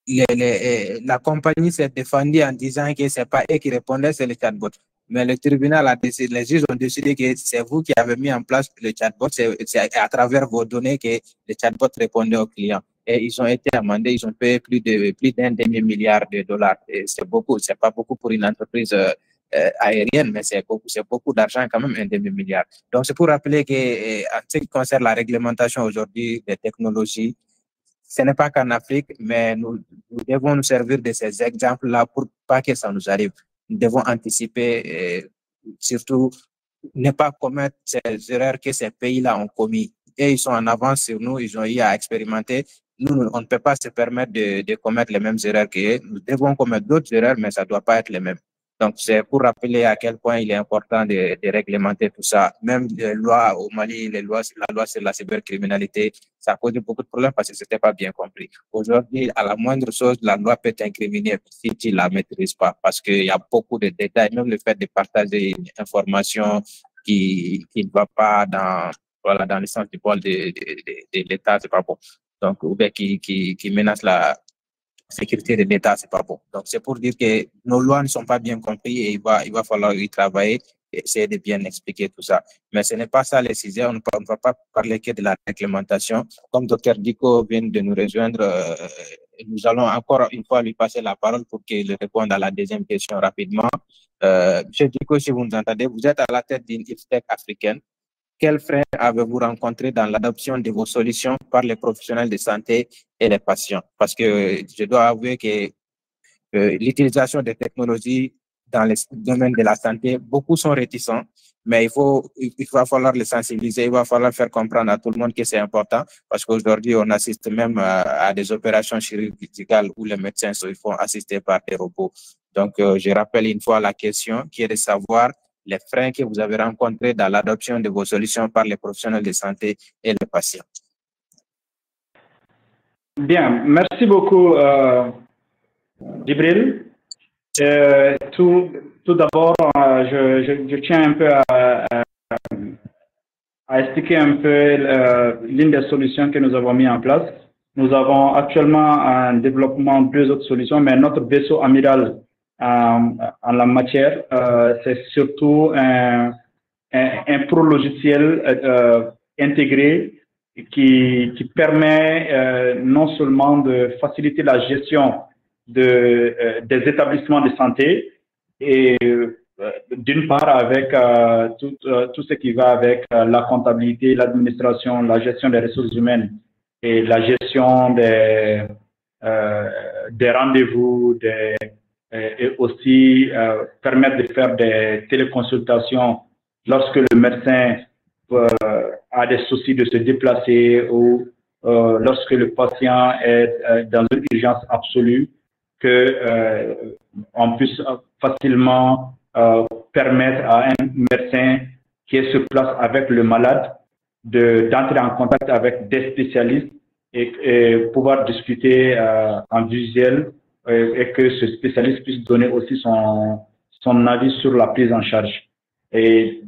La compagnie s'est défendue en disant que ce n'est pas eux qui répondaient, c'est le chatbot. Mais le tribunal a décidé, les juges ont décidé que c'est vous qui avez mis en place le chatbot, c'est à travers vos données que le chatbot répondait aux clients. Et ils ont été amendés, ils ont payé plus d'un demi-milliard de dollars. C'est beaucoup, c'est pas beaucoup pour une entreprise aérienne, mais c'est beaucoup d'argent quand même, un demi-milliard. Donc c'est pour rappeler que en ce qui concerne la réglementation aujourd'hui des technologies, ce n'est pas qu'en Afrique, mais nous devons nous servir de ces exemples-là pour pas que ça nous arrive. Nous devons anticiper et surtout ne pas commettre ces erreurs que ces pays-là ont commis. Et ils sont en avance sur nous, ils ont eu à expérimenter. Nous, on ne peut pas se permettre de commettre les mêmes erreurs qu'eux. Nous devons commettre d'autres erreurs, mais ça ne doit pas être les mêmes. Donc, c'est pour rappeler à quel point il est important de réglementer tout ça. Même les lois au Mali, la loi sur la cybercriminalité, ça cause beaucoup de problèmes parce que ce n'était pas bien compris. Aujourd'hui, à la moindre chose, la loi peut t'incriminer si tu ne la maîtrises pas parce qu'il y a beaucoup de détails. Même le fait de partager une information qui ne va pas dans le sens du poil de l'État, c'est pas bon. Donc, ou bien qui menace la sécurité de l'État, c'est pas bon. Donc, c'est pour dire que nos lois ne sont pas bien comprises et il va falloir y travailler et essayer de bien expliquer tout ça. Mais ce n'est pas ça les sujets. On ne va pas parler que de la réglementation. Comme Dr Diko vient de nous rejoindre, nous allons encore une fois lui passer la parole pour qu'il réponde à la deuxième question rapidement. Monsieur Diko, si vous nous entendez, vous êtes à la tête d'une IFTEC africaine. Quels freins avez-vous rencontrés dans l'adoption de vos solutions par les professionnels de santé et les patients? Parce que je dois avouer que l'utilisation des technologies dans le domaine de la santé, beaucoup sont réticents, mais il va falloir les sensibiliser, il va falloir faire comprendre à tout le monde que c'est important, parce qu'aujourd'hui, on assiste même à des opérations chirurgicales où les médecins se font assister par des robots. Donc, je rappelle une fois la question qui est de savoir les freins que vous avez rencontrés dans l'adoption de vos solutions par les professionnels de santé et les patients. Bien, merci beaucoup, Djibril. Tout d'abord, je tiens un peu à expliquer un peu l'une des solutions que nous avons mis en place. Nous avons actuellement en développement 2 autres solutions, mais notre vaisseau amiral en la matière, c'est surtout un pro-logiciel intégré qui permet non seulement de faciliter la gestion des établissements de santé et d'une part avec tout ce qui va avec la comptabilité, l'administration, la gestion des ressources humaines et la gestion des rendez-vous, et aussi permettre de faire des téléconsultations lorsque le médecin a des soucis de se déplacer ou lorsque le patient est dans une urgence absolue, on puisse facilement permettre à un médecin qui est sur place avec le malade d'entrer en contact avec des spécialistes et pouvoir discuter en visuel et que ce spécialiste puisse donner aussi son avis sur la prise en charge. Et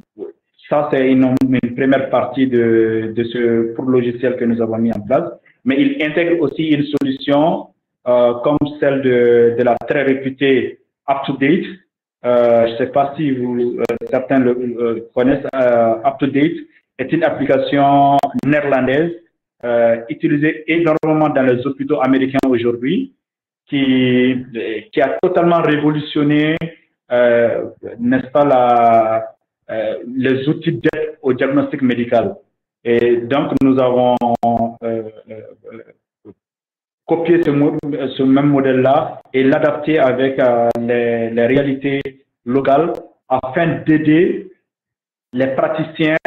ça, c'est une première partie de ce logiciel que nous avons mis en place. Mais il intègre aussi une solution comme celle de la très réputée UpToDate. Je ne sais pas si certains le connaissent. UpToDate est une application néerlandaise utilisée énormément dans les hôpitaux américains aujourd'hui, qui a totalement révolutionné, n'est-ce pas, les outils d'aide au diagnostic médical. Et donc, nous avons copié ce même modèle-là et l'adapter avec les réalités locales afin d'aider les praticiens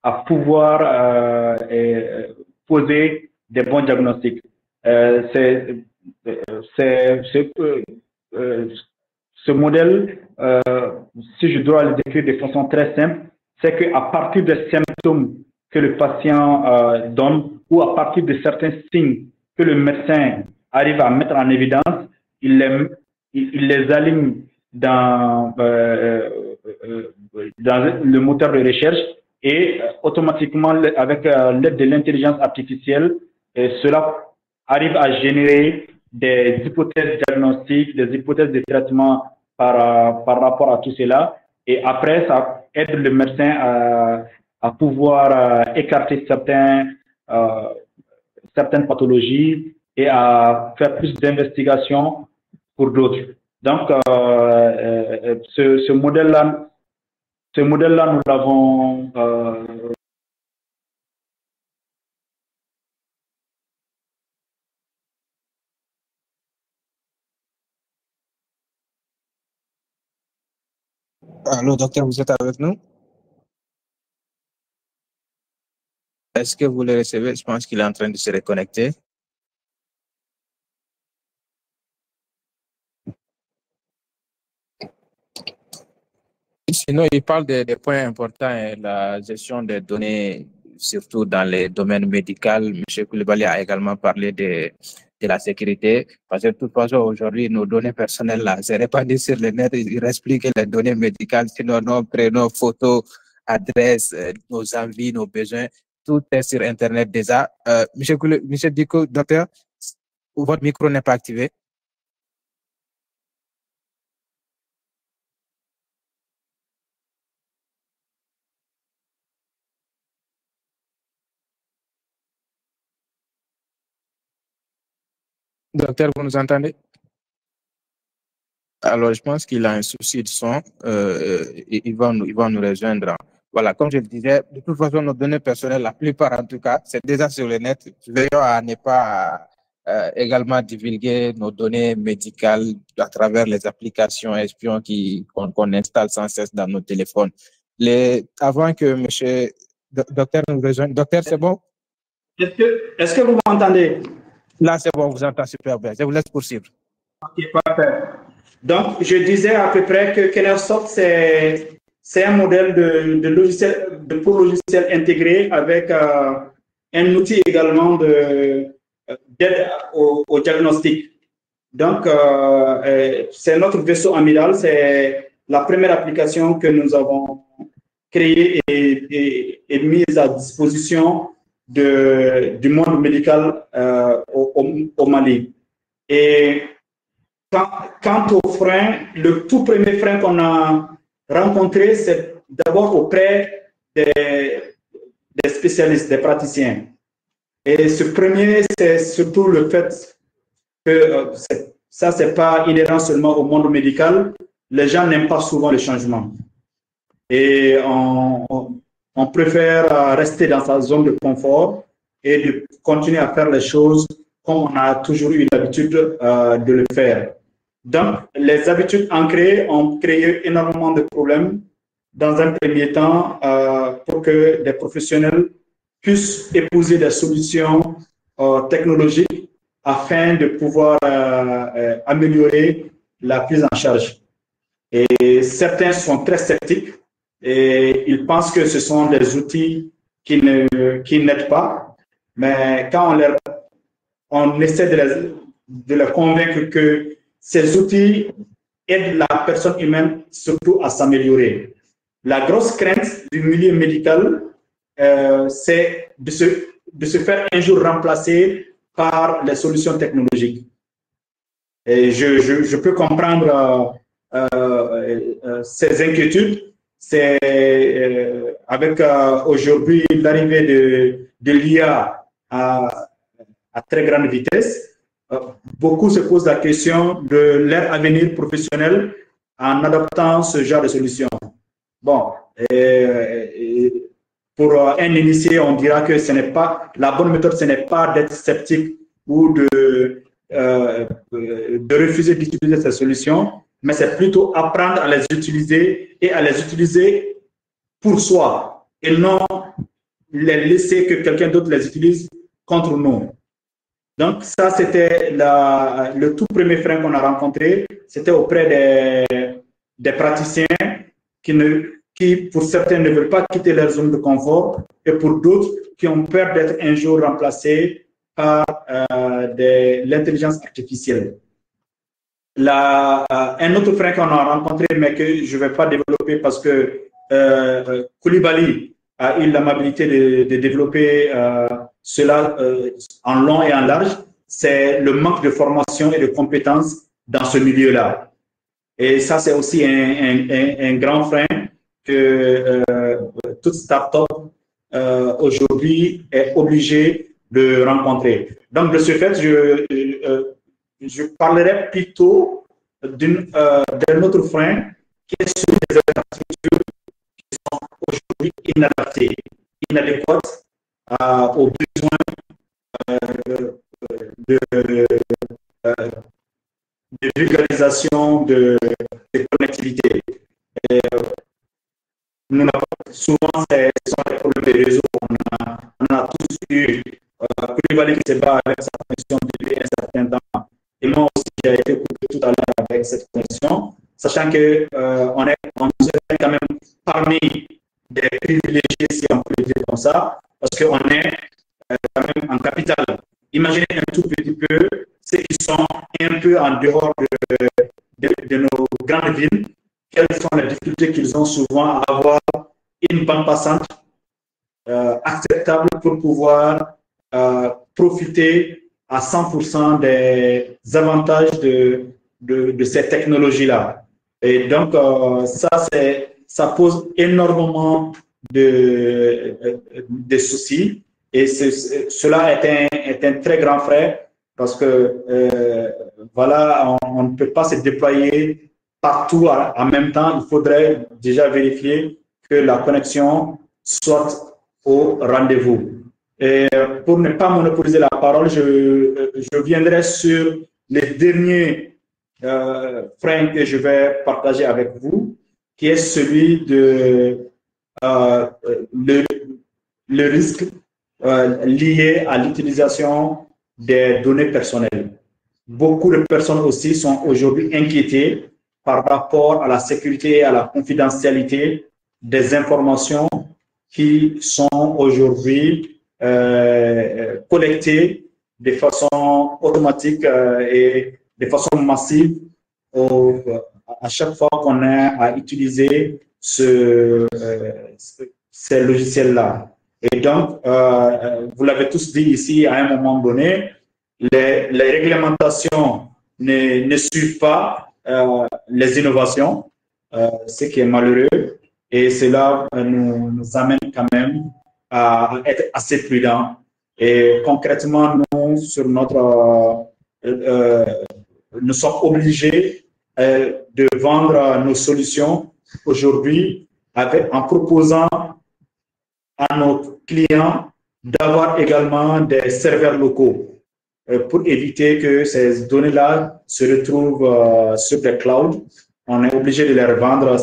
à pouvoir poser des bons diagnostics. Ce modèle, si je dois le décrire de façon très simple, c'est qu'à partir des symptômes que le patient donne où à partir de certains signes que le médecin arrive à mettre en évidence, il les aligne dans le moteur de recherche et automatiquement, avec l'aide de l'intelligence artificielle, cela arrive à générer des hypothèses diagnostiques, des hypothèses de traitement par rapport à tout cela. Et après, ça aide le médecin à pouvoir écarter certaines pathologies et à faire plus d'investigations pour d'autres. Donc, ce modèle-là, nous l'avons Allô, docteur, vous êtes avec nous? Est-ce que vous le recevez? Je pense qu'il est en train de se reconnecter. Sinon, il parle des points importants, la gestion des données, surtout dans les domaines médicaux. M. Koulibaly a également parlé de la sécurité, parce que de toute façon, aujourd'hui, nos données personnelles, là, c'est répandu sur le net, il reste plus que les données médicales, sinon nos prénoms, photos, adresses, nos envies, nos besoins, tout est sur Internet déjà. Monsieur Diko, docteur, votre micro n'est pas activé. Docteur, vous nous entendez? Alors, je pense qu'il a un souci de son. Il va nous rejoindre. Voilà, comme je le disais, de toute façon, nos données personnelles, la plupart en tout cas, c'est déjà sur le net. Veillons à ne pas également divulguer nos données médicales à travers les applications espions qu'on installe sans cesse dans nos téléphones. Avant que monsieur docteur nous rejoigne, docteur, c'est bon? Est-ce que vous m'entendez? Là, c'est bon, on vous entend super bien. Je vous laisse poursuivre. Ok, parfait. Donc, je disais à peu près que Kennersoft, c'est un modèle de logiciel, de pro logiciel intégré avec un outil également d'aide au diagnostic. Donc, c'est notre vaisseau amiral, c'est la première application que nous avons créée et mise à disposition du monde médical au Mali. Et quant au frein, le tout premier frein qu'on a rencontré, c'est d'abord auprès des spécialistes, des praticiens. Et ce premier, c'est surtout le fait que ça, c'est pas inhérent seulement au monde médical. Les gens n'aiment pas souvent le changement. Et on préfère rester dans sa zone de confort et de continuer à faire les choses comme on a toujours eu l'habitude de le faire. Donc, les habitudes ancrées ont créé énormément de problèmes dans un premier temps pour que des professionnels puissent épouser des solutions technologiques afin de pouvoir améliorer la prise en charge. Et certains sont très sceptiques et ils pensent que ce sont des outils qui n'aident pas. Mais quand on essaie de les convaincre que ces outils aident la personne humaine surtout à s'améliorer. La grosse crainte du milieu médical, c'est de se faire un jour remplacer par les solutions technologiques. Et je peux comprendre ces inquiétudes. C'est avec aujourd'hui l'arrivée de l'IA à très grande vitesse, beaucoup se posent la question de leur avenir professionnel en adoptant ce genre de solution. Bon, pour un initié, on dira que ce n'est pas la bonne méthode, ce n'est pas d'être sceptique ou de refuser d'utiliser ces solutions, mais c'est plutôt apprendre à les utiliser et à les utiliser pour soi et non les laisser que quelqu'un d'autre les utilise contre nous. Donc ça, c'était le tout premier frein qu'on a rencontré. C'était auprès des praticiens qui qui, pour certains, ne veulent pas quitter leur zone de confort, et pour d'autres, qui ont peur d'être un jour remplacés par l'intelligence artificielle. Un autre frein qu'on a rencontré, mais que je ne vais pas développer parce que Koulibaly a eu l'amabilité de développer cela en long et en large, c'est le manque de formation et de compétences dans ce milieu-là. Et ça, c'est aussi un grand frein que toute start-up aujourd'hui est obligée de rencontrer. Donc, de ce fait, je parlerai plutôt d'un autre frein qui est celui des infrastructures qui sont aujourd'hui inadaptées, inadéquates aux besoins de vulgarisation de connectivité. Et, souvent, ce sont des problèmes de réseau. On a tous eu Koulibaly qui se bat avec sa connexion depuis un certain temps. Et moi aussi, j'ai été coupé tout à l'heure avec cette connexion, sachant que on est quand même parmi des privilégiés, si on peut le dire comme ça, parce qu'on est quand même en capitale. Imaginez un tout petit peu ceux qui sont un peu en dehors de nos grandes villes, quelles sont les difficultés qu'ils ont souvent à avoir une bande passante acceptable pour pouvoir profiter à 100% des avantages de ces technologies-là. Et donc, ça pose énormément de soucis. Et cela est un très grand frein parce que, voilà, on ne peut pas se déployer partout en même temps. Il faudrait déjà vérifier que la connexion soit au rendez-vous. Et pour ne pas monopoliser la parole, je viendrai sur les derniers freins que je vais partager avec vous, qui est celui de le risque lié à l'utilisation des données personnelles. Beaucoup de personnes aussi sont aujourd'hui inquiétées par rapport à la sécurité et à la confidentialité des informations qui sont aujourd'hui collectées de façon automatique et de façon massive à chaque fois qu'on a à utiliser ces logiciels-là. Et donc, vous l'avez tous dit ici, à un moment donné, les réglementations ne suivent pas les innovations, ce qui est malheureux. Et cela nous amène quand même à être assez prudents. Et concrètement, nous, sur nous sommes obligés de vendre nos solutions aujourd'hui en proposant à nos clients d'avoir également des serveurs locaux pour éviter que ces données-là se retrouvent sur des clouds. On est obligé de leur vendre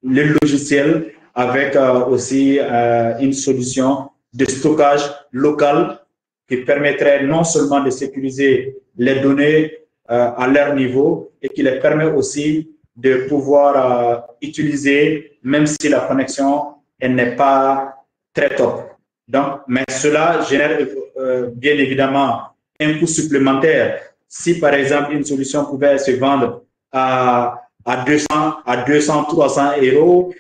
le logiciel avec aussi une solution de stockage local qui permettrait non seulement de sécuriser les données à leur niveau et qui les permet aussi de pouvoir utiliser, même si la connexion n'est pas très top. Donc, mais cela génère bien évidemment un coût supplémentaire. Si par exemple une solution pouvait se vendre à 200, 300 euros,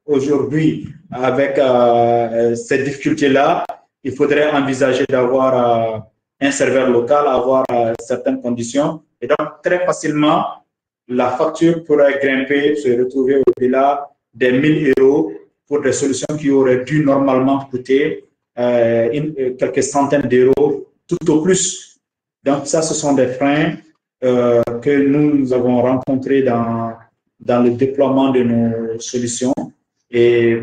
aujourd'hui, avec ces difficultés-là, il faudrait envisager d'avoir un serveur local, avoir certaines conditions. Et donc, très facilement, la facture pourrait grimper, se retrouver au-delà des 1000 euros pour des solutions qui auraient dû normalement coûter quelques centaines d'euros, tout au plus. Donc, ça, ce sont des freins que nous avons rencontrés dans le déploiement de nos solutions. Et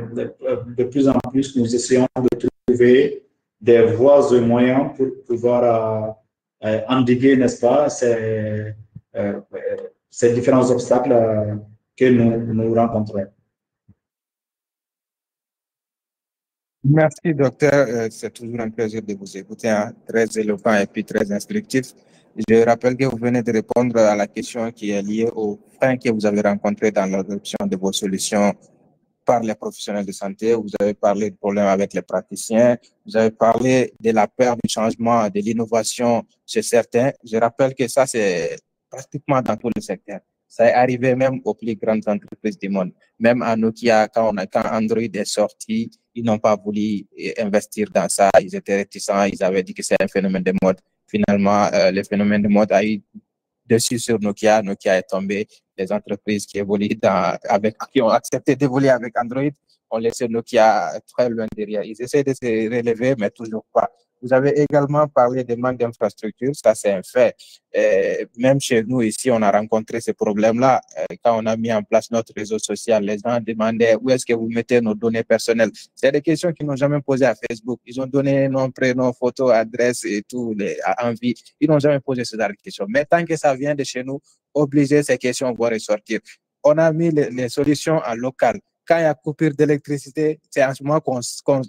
de plus en plus, nous essayons de trouver des voies et moyens pour pouvoir endiguer, n'est-ce pas, ces différents obstacles que nous rencontrons. Merci, docteur. C'est toujours un plaisir de vous écouter, hein. Très éloquent et puis très instructif. Je rappelle que vous venez de répondre à la question qui est liée aux freins que vous avez rencontrés dans l'adoption de vos solutions par les professionnels de santé. Vous avez parlé de problèmes avec les praticiens. Vous avez parlé de la peur du changement, de l'innovation chez certains. Je rappelle que ça, c'est pratiquement dans tous les secteurs. Ça est arrivé même aux plus grandes entreprises du monde. Même à Nokia, quand Android est sorti, ils n'ont pas voulu investir dans ça. Ils étaient réticents. Ils avaient dit que c'est un phénomène de mode. Finalement, le phénomène de mode a eu dessus sur Nokia. Nokia est tombé. Les entreprises qui évoluent qui ont accepté d'évoluer avec Android ont laissé Nokia très loin derrière. Ils essaient de se relever, mais toujours pas. Vous avez également parlé des manques d'infrastructures, ça c'est un fait. Même chez nous ici, on a rencontré ces problèmes-là. Quand on a mis en place notre réseau social, les gens demandaient où est-ce que vous mettez nos données personnelles. C'est des questions qu'ils n'ont jamais posées à Facebook. Ils ont donné nom, prénom, photo, adresse et tout, envie. Ils n'ont jamais posé ce genre de questions. Mais tant que ça vient de chez nous, obligé, ces questions vont ressortir. On a mis les solutions en local. Quand il y a coupure d'électricité, c'est en ce moment qu'on se rend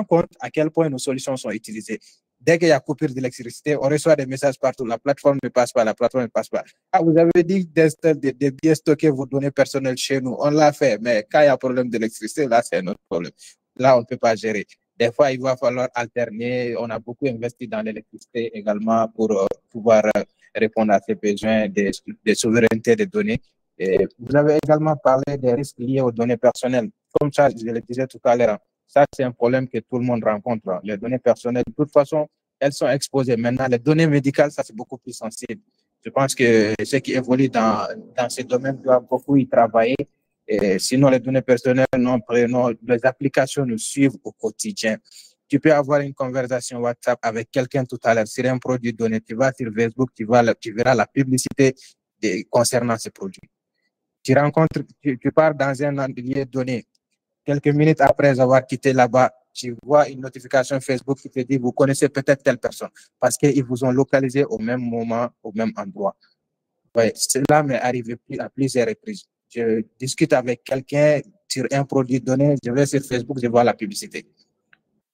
compte à quel point nos solutions sont utilisées. Dès qu'il y a coupure d'électricité, on reçoit des messages partout. La plateforme ne passe pas, la plateforme ne passe pas. Ah, vous avez dit de bien stocker vos données personnelles chez nous. On l'a fait, mais quand il y a problème d'électricité, là, c'est un autre problème. Là, on ne peut pas gérer. Des fois, il va falloir alterner. On a beaucoup investi dans l'électricité également pour pouvoir répondre à ces besoins de souveraineté des données. Et vous avez également parlé des risques liés aux données personnelles. Comme ça, je le disais tout à l'heure, ça, c'est un problème que tout le monde rencontre. Les données personnelles, de toute façon, elles sont exposées. Maintenant, les données médicales, ça, c'est beaucoup plus sensible. Je pense que ceux qui évoluent dans ces domaines doivent beaucoup y travailler. Et sinon, les données personnelles, les applications nous suivent au quotidien. Tu peux avoir une conversation WhatsApp avec quelqu'un tout à l'heure sur un produit donné. Tu vas sur Facebook, tu verras la publicité concernant ce produit. Tu pars dans un lieu donné. Quelques minutes après avoir quitté là-bas, tu vois une notification Facebook qui te dit vous connaissez peut-être telle personne parce qu'ils vous ont localisé au même moment, au même endroit. Ouais, cela m'est arrivé à plusieurs reprises. Je discute avec quelqu'un sur un produit donné, je vais sur Facebook, je vois la publicité.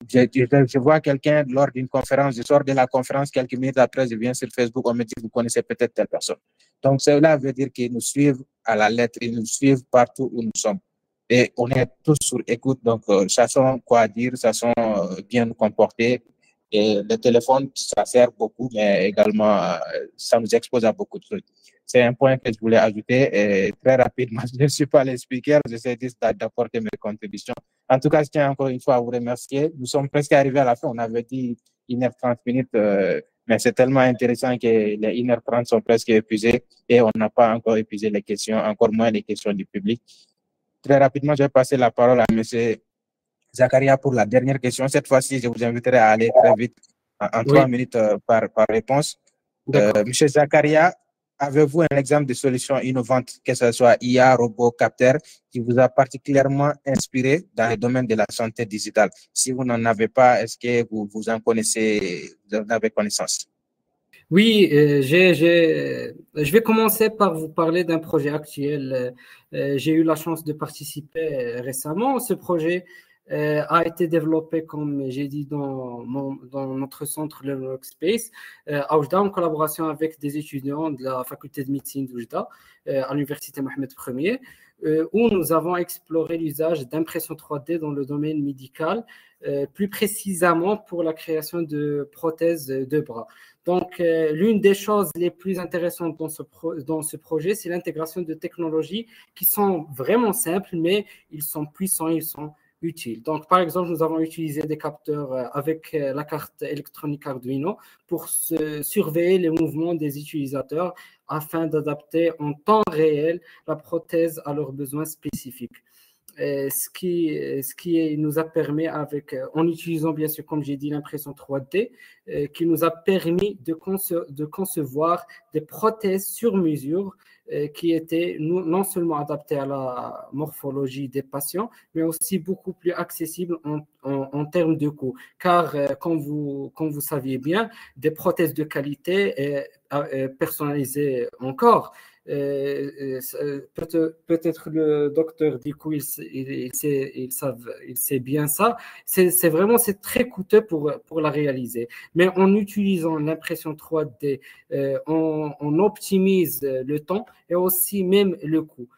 Je vois quelqu'un lors d'une conférence, je sors de la conférence, quelques minutes après, je viens sur Facebook, on me dit, vous connaissez peut-être telle personne. Donc, cela veut dire qu'ils nous suivent à la lettre, ils nous suivent partout où nous sommes. Et on est tous sur écoute, donc sachons quoi dire, sachons bien nous comporter. Et le téléphone, ça sert beaucoup, mais également, ça nous expose à beaucoup de trucs. C'est un point que je voulais ajouter et très rapidement. Je ne suis pas le speaker, j'essaie juste d'apporter mes contributions. En tout cas, je tiens encore une fois à vous remercier. Nous sommes presque arrivés à la fin. On avait dit 1h30, mais c'est tellement intéressant que les 1h30 sont presque épuisées et on n'a pas encore épuisé les questions, encore moins les questions du public. Très rapidement, je vais passer la parole à M. Zakaria pour la dernière question. Cette fois-ci, je vous inviterai à aller très vite, en 3 minutes par réponse. M. Zakaria, avez-vous un exemple de solution innovante, que ce soit IA, robot, capteur, qui vous a particulièrement inspiré dans le domaine de la santé digitale? Si vous n'en avez pas, est-ce que vous en connaissez, vous en avez connaissance? Oui, je vais commencer par vous parler d'un projet actuel. J'ai eu la chance de participer récemment. Ce projet a été développé, comme j'ai dit, dans notre centre le Workspace à Oujda, en collaboration avec des étudiants de la faculté de médecine d'Oujda à l'université Mohamed Ier, où nous avons exploré l'usage d'impression 3D dans le domaine médical, plus précisément pour la création de prothèses de bras. Donc, l'une des choses les plus intéressantes dans ce projet, c'est l'intégration de technologies qui sont vraiment simples, mais ils sont puissants, ils sont utiles. Donc, par exemple, nous avons utilisé des capteurs avec la carte électronique Arduino pour surveiller les mouvements des utilisateurs afin d'adapter en temps réel la prothèse à leurs besoins spécifiques. Ce qui nous a permis, en utilisant bien sûr, comme j'ai dit, l'impression 3D, qui nous a permis de concevoir des prothèses sur mesure qui étaient non seulement adaptées à la morphologie des patients, mais aussi beaucoup plus accessibles en termes de coût. Car, comme vous saviez bien, des prothèses de qualité personnalisées encore, Peut-être le docteur Dikou, il sait bien ça. C'est vraiment, c'est très coûteux pour la réaliser. Mais en utilisant l'impression 3D, on optimise le temps et aussi même le coût.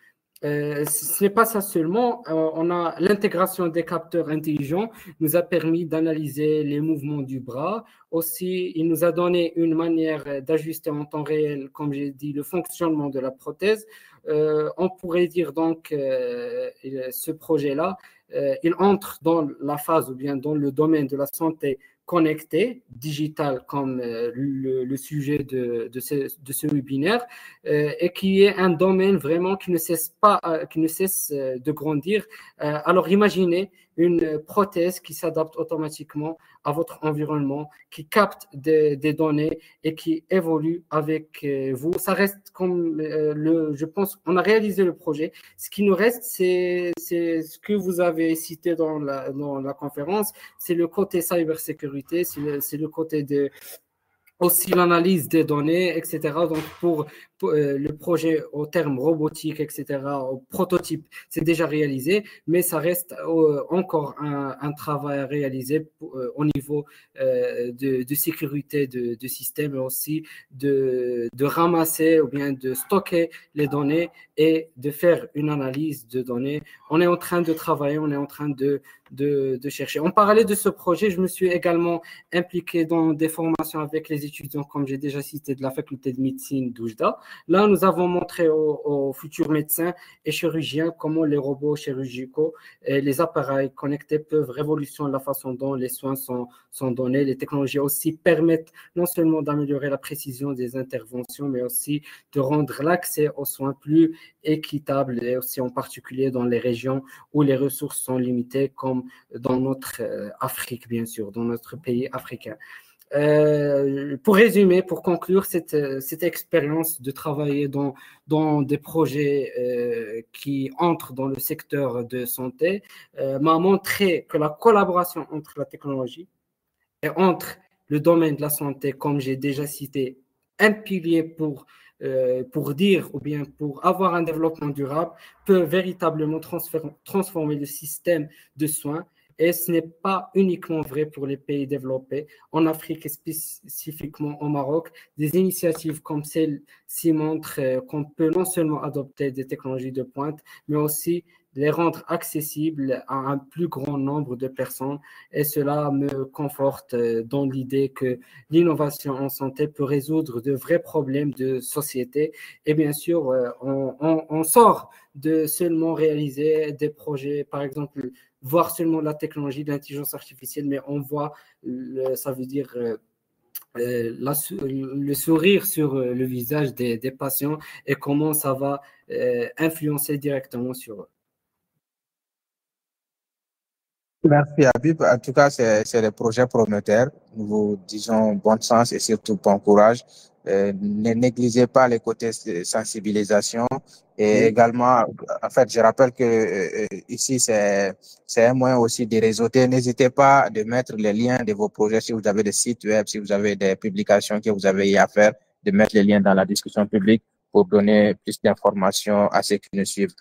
Ce n'est pas ça seulement, on a l'intégration des capteurs intelligents nous a permis d'analyser les mouvements du bras. Aussi, il nous a donné une manière d'ajuster en temps réel, comme j'ai dit, le fonctionnement de la prothèse. On pourrait dire donc ce projet-là, il entre dans la phase ou bien dans le domaine de la santé connectée, digitale, comme le sujet de ce webinaire, et qui est un domaine vraiment qui ne cesse de grandir. Alors imaginez une prothèse qui s'adapte automatiquement à votre environnement, qui capte des données et qui évolue avec vous. Ça reste comme je pense, on a réalisé le projet. Ce qui nous reste, c'est ce que vous avez cité dans la conférence, c'est le côté cybersécurité, c'est le côté de aussi l'analyse des données, etc. Donc, pour le projet au terme robotique, etc., au prototype, c'est déjà réalisé, mais ça reste encore un travail à réaliser au niveau de sécurité de système et aussi de ramasser ou bien de stocker les données et de faire une analyse de données. On est en train de travailler, on est en train de chercher. En parallèle de ce projet, je me suis également impliqué dans des formations avec les étudiants, comme j'ai déjà cité, de la faculté de médecine d'Oujda. Là, nous avons montré aux futurs médecins et chirurgiens comment les robots chirurgicaux et les appareils connectés peuvent révolutionner la façon dont les soins sont donnés. Les technologies aussi permettent non seulement d'améliorer la précision des interventions, mais aussi de rendre l'accès aux soins plus équitable et aussi en particulier dans les régions où les ressources sont limitées, comme dans notre Afrique, bien sûr, dans notre pays africain. Pour résumer, pour conclure cette expérience de travailler dans des projets qui entrent dans le secteur de santé m'a montré que la collaboration entre la technologie et entre le domaine de la santé, comme j'ai déjà cité, un pilier pour dire ou bien pour avoir un développement durable, peut véritablement transformer le système de soins. Et ce n'est pas uniquement vrai pour les pays développés. En Afrique et spécifiquement au Maroc, des initiatives comme celle-ci montrent qu'on peut non seulement adopter des technologies de pointe, mais aussi les rendre accessibles à un plus grand nombre de personnes. Et cela me conforte dans l'idée que l'innovation en santé peut résoudre de vrais problèmes de société. Et bien sûr, on sort de seulement réaliser des projets, par exemple, voir seulement la technologie de l'intelligence artificielle, mais on voit, ça veut dire, le sourire sur le visage des patients et comment ça va influencer directement sur eux. Merci Habib. En tout cas, c'est des projets prometteurs. Nous vous disons bon sens et surtout bon courage. Ne négligez pas les côtés de sensibilisation et également, en fait, je rappelle que ici, c'est un moyen aussi de réseauter. N'hésitez pas de mettre les liens de vos projets si vous avez des sites web, si vous avez des publications que vous avez à faire, de mettre les liens dans la discussion publique pour donner plus d'informations à ceux qui nous suivent.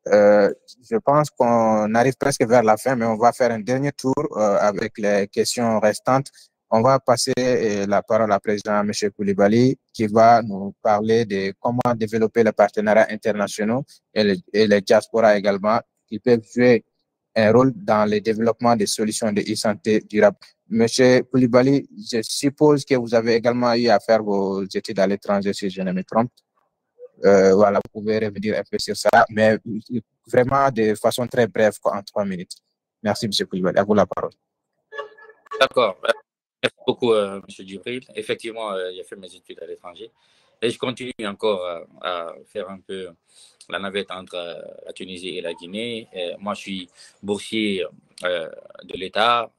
Je pense qu'on arrive presque vers la fin, mais on va faire un dernier tour avec les questions restantes. On va passer la parole à président M. Koulibaly qui va nous parler de comment développer les partenariats internationaux et les diasporas également qui peuvent jouer un rôle dans le développement des solutions de e-santé durable. Monsieur Koulibaly, je suppose que vous avez également eu à faire vos études à l'étranger, si je ne me trompe. Voilà, vous pouvez revenir un peu sur ça, mais vraiment de façon très brève, en 3 minutes. Merci, M. Koulibaly. À vous la parole. D'accord. Merci beaucoup, M. Djibril. Effectivement, j'ai fait mes études à l'étranger et je continue encore à faire un peu la navette entre la Tunisie et la Guinée. Moi, je suis boursier de l'État.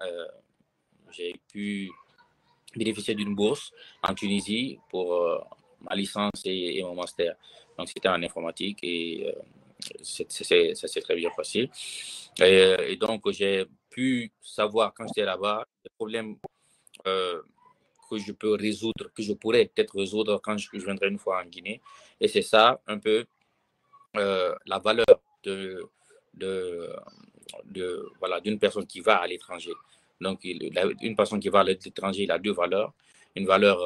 J'ai pu bénéficier d'une bourse en Tunisie pour ma licence et mon master. Donc, c'était en informatique et ça s'est très bien passé. Donc, j'ai pu savoir quand j'étais là-bas les problèmes que je peux résoudre, que je pourrais peut-être résoudre quand je viendrai une fois en Guinée. Et c'est ça un peu la valeur voilà, d'une personne qui va à l'étranger. Donc, une personne qui va à l'étranger, il a deux valeurs. Une valeur,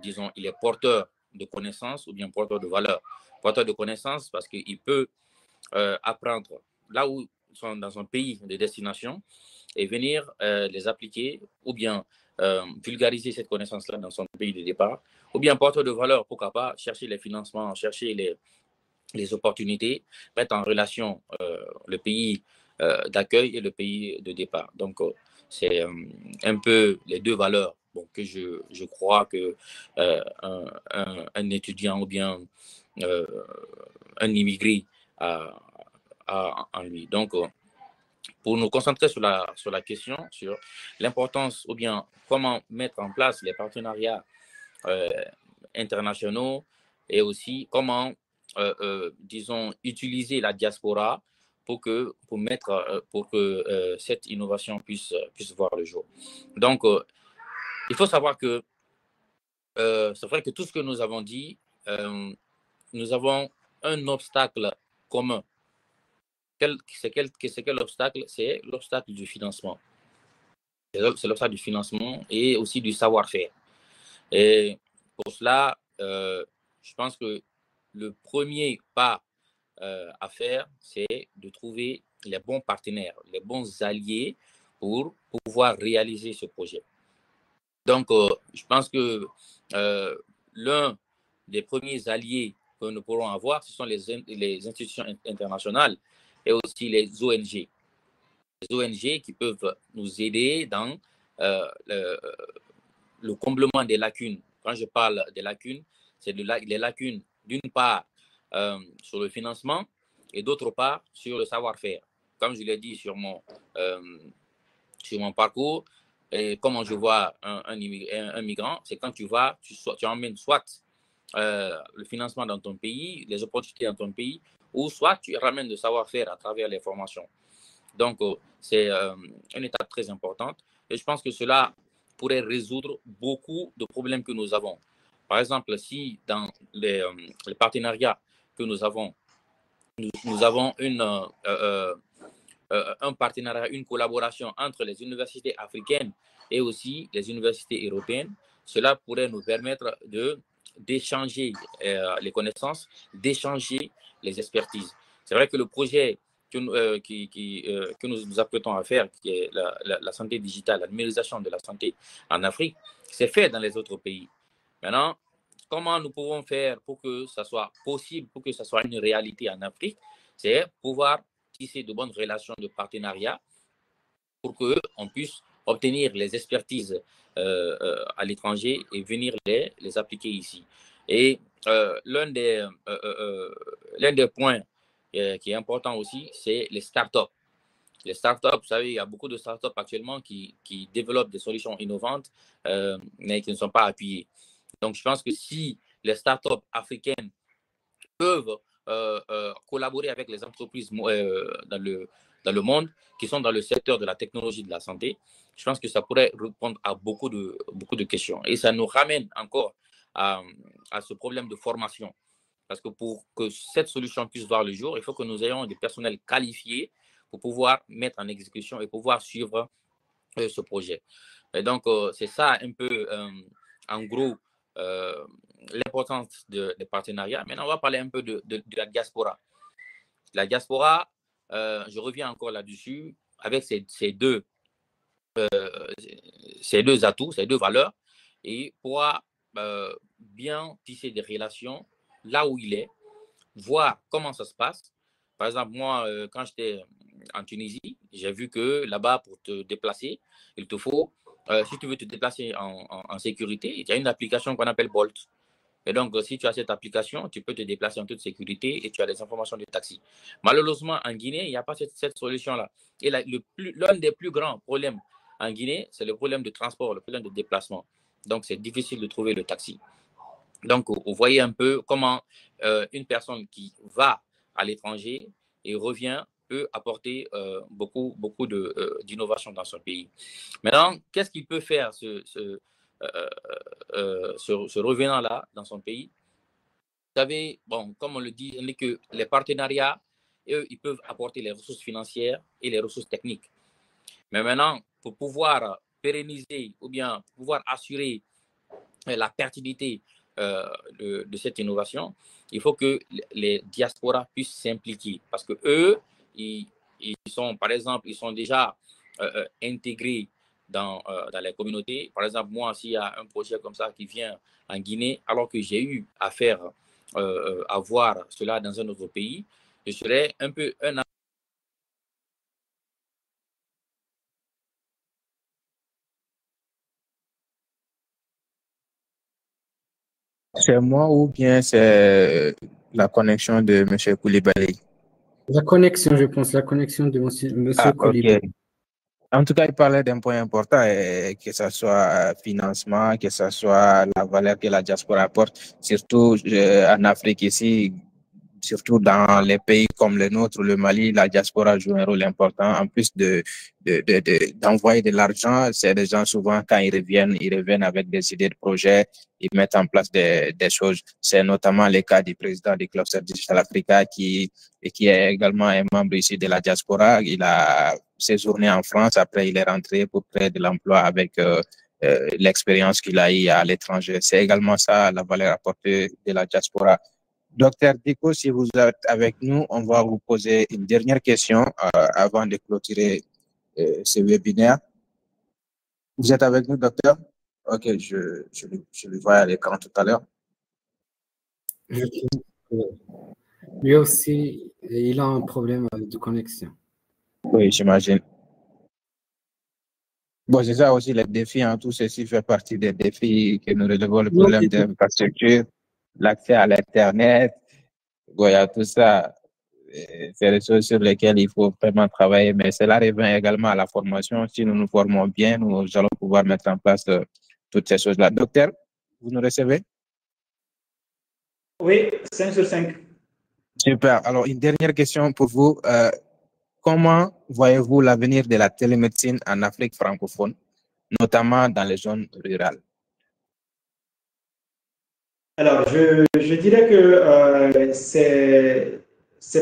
disons, il est porteur de connaissances ou bien porteur de valeurs. Porteur de connaissances parce qu'il peut apprendre là où ils sont dans un pays de destination et venir les appliquer ou bien vulgariser cette connaissance-là dans son pays de départ, ou bien porteur de valeur, pourquoi pas, chercher les financements, chercher les opportunités, mettre en relation le pays d'accueil et le pays de départ. Donc, c'est un peu les deux valeurs que je crois que un étudiant ou bien un immigré a en lui. Donc, pour nous concentrer sur la question, sur l'importance ou bien comment mettre en place les partenariats internationaux et aussi comment, disons, utiliser la diaspora pour que cette innovation puisse voir le jour. Donc, il faut savoir que c'est vrai que tout ce que nous avons dit, nous avons un obstacle commun. C'est quel obstacle? C'est l'obstacle du financement. C'est l'obstacle du financement et aussi du savoir-faire. Et pour cela, je pense que le premier pas à faire, c'est de trouver les bons partenaires, les bons alliés pour pouvoir réaliser ce projet. Donc, je pense que l'un des premiers alliés que nous pourrons avoir, ce sont les institutions internationales et aussi les ONG. Les ONG qui peuvent nous aider dans le comblement des lacunes. Quand je parle des lacunes, c'est les lacunes d'une part sur le financement et d'autre part sur le savoir-faire. Comme je l'ai dit sur mon parcours, et comment je vois un migrant, c'est quand tu emmènes soit le financement dans ton pays, les opportunités dans ton pays, ou soit tu ramènes le savoir-faire à travers les formations. Donc, c'est une étape très importante et je pense que cela pourrait résoudre beaucoup de problèmes que nous avons. Par exemple, si dans les partenariats que nous avons, nous avons un partenariat, une collaboration entre les universités africaines et aussi les universités européennes, cela pourrait nous permettre d'échanger les connaissances, d'échanger les expertises. C'est vrai que le projet que nous nous apprêtons à faire, qui est la santé digitale, la numérisation de la santé en Afrique, c'est fait dans les autres pays. Maintenant, comment nous pouvons faire pour que ça soit possible, pour que ça soit une réalité en Afrique, c'est pouvoir tisser de bonnes relations de partenariat pour qu'on puisse obtenir les expertises à l'étranger et venir les appliquer ici. Et l'un des points qui est important aussi, c'est les startups. Les startups, vous savez, il y a beaucoup de startups actuellement qui développent des solutions innovantes, mais qui ne sont pas appuyées. Donc, je pense que si les startups africaines peuvent collaborer avec les entreprises dans le monde qui sont dans le secteur de la technologie de la santé, je pense que ça pourrait répondre à beaucoup de questions. Et ça nous ramène encore à ce problème de formation. Parce que pour que cette solution puisse voir le jour, il faut que nous ayons des personnels qualifiés pour pouvoir mettre en exécution et pouvoir suivre ce projet. Et donc, c'est ça un peu, en gros, l'importance des partenariats. Maintenant, on va parler un peu de la diaspora. La diaspora, je reviens encore là-dessus, avec ces deux atouts, ces deux valeurs, et pourra bien tisser des relations là où il est, voir comment ça se passe. Par exemple, moi, quand j'étais en Tunisie, j'ai vu que là-bas, pour te déplacer, il te faut, si tu veux te déplacer en sécurité, il y a une application qu'on appelle Bolt. Et donc, si tu as cette application, tu peux te déplacer en toute sécurité et tu as les informations du taxi. Malheureusement, en Guinée, il n'y a pas cette solution-là. Et l'un des plus grands problèmes en Guinée, c'est le problème de transport, le problème de déplacement. Donc, c'est difficile de trouver le taxi. Donc, vous voyez un peu comment une personne qui va à l'étranger et revient peut apporter beaucoup d'innovation dans son pays. Maintenant, qu'est-ce qu'il peut faire ce revenant-là dans son pays. Vous savez, bon, comme on le dit, on dit que les partenariats, eux, ils peuvent apporter les ressources financières et les ressources techniques. Mais maintenant, pour pouvoir pérenniser ou bien pouvoir assurer la pertinence de cette innovation, il faut que les diasporas puissent s'impliquer parce que eux, ils sont, par exemple, ils sont déjà intégrés dans les communautés. Par exemple, moi, s'il y a un projet comme ça qui vient en Guinée, alors que j'ai eu à faire, à voir cela dans un autre pays, je serais un peu un. C'est moi ou bien c'est la connexion de M. Koulibaly? La connexion, je pense, la connexion de monsieur Koulibaly. Ok. En tout cas, il parlait d'un point important, que ce soit financement, que ce soit la valeur que la diaspora apporte, surtout en Afrique ici, surtout dans les pays comme le nôtre, le Mali, la diaspora joue un rôle important. En plus d'envoyer de l'argent, c'est des gens souvent, quand ils reviennent avec des idées de projets, ils mettent en place des choses. C'est notamment le cas du président du Cluster Digital Africa qui est également un membre ici de la diaspora. Il a séjourné en France, après il est rentré pour créer de l'emploi avec l'expérience qu'il a eue à l'étranger. C'est également ça la valeur apportée de la diaspora. Docteur Diko, si vous êtes avec nous, on va vous poser une dernière question avant de clôturer ce webinaire. Vous êtes avec nous, docteur? Ok, je le vois à l'écran tout à l'heure. Lui aussi, il a un problème de connexion. Oui, j'imagine. Bon, c'est ça aussi, les défis, hein, tout ceci fait partie des défis que nous relevons, le problème d'infrastructure, l'accès à l'Internet. Bon, il y a tout ça. C'est des choses sur lesquelles il faut vraiment travailler, mais cela revient également à la formation. Si nous nous formons bien, nous allons pouvoir mettre en place toutes ces choses-là. Docteur, vous nous recevez? Oui, 5 sur 5. Super. Alors, une dernière question pour vous. Comment voyez-vous l'avenir de la télémédecine en Afrique francophone, notamment dans les zones rurales? Alors, je dirais que c'est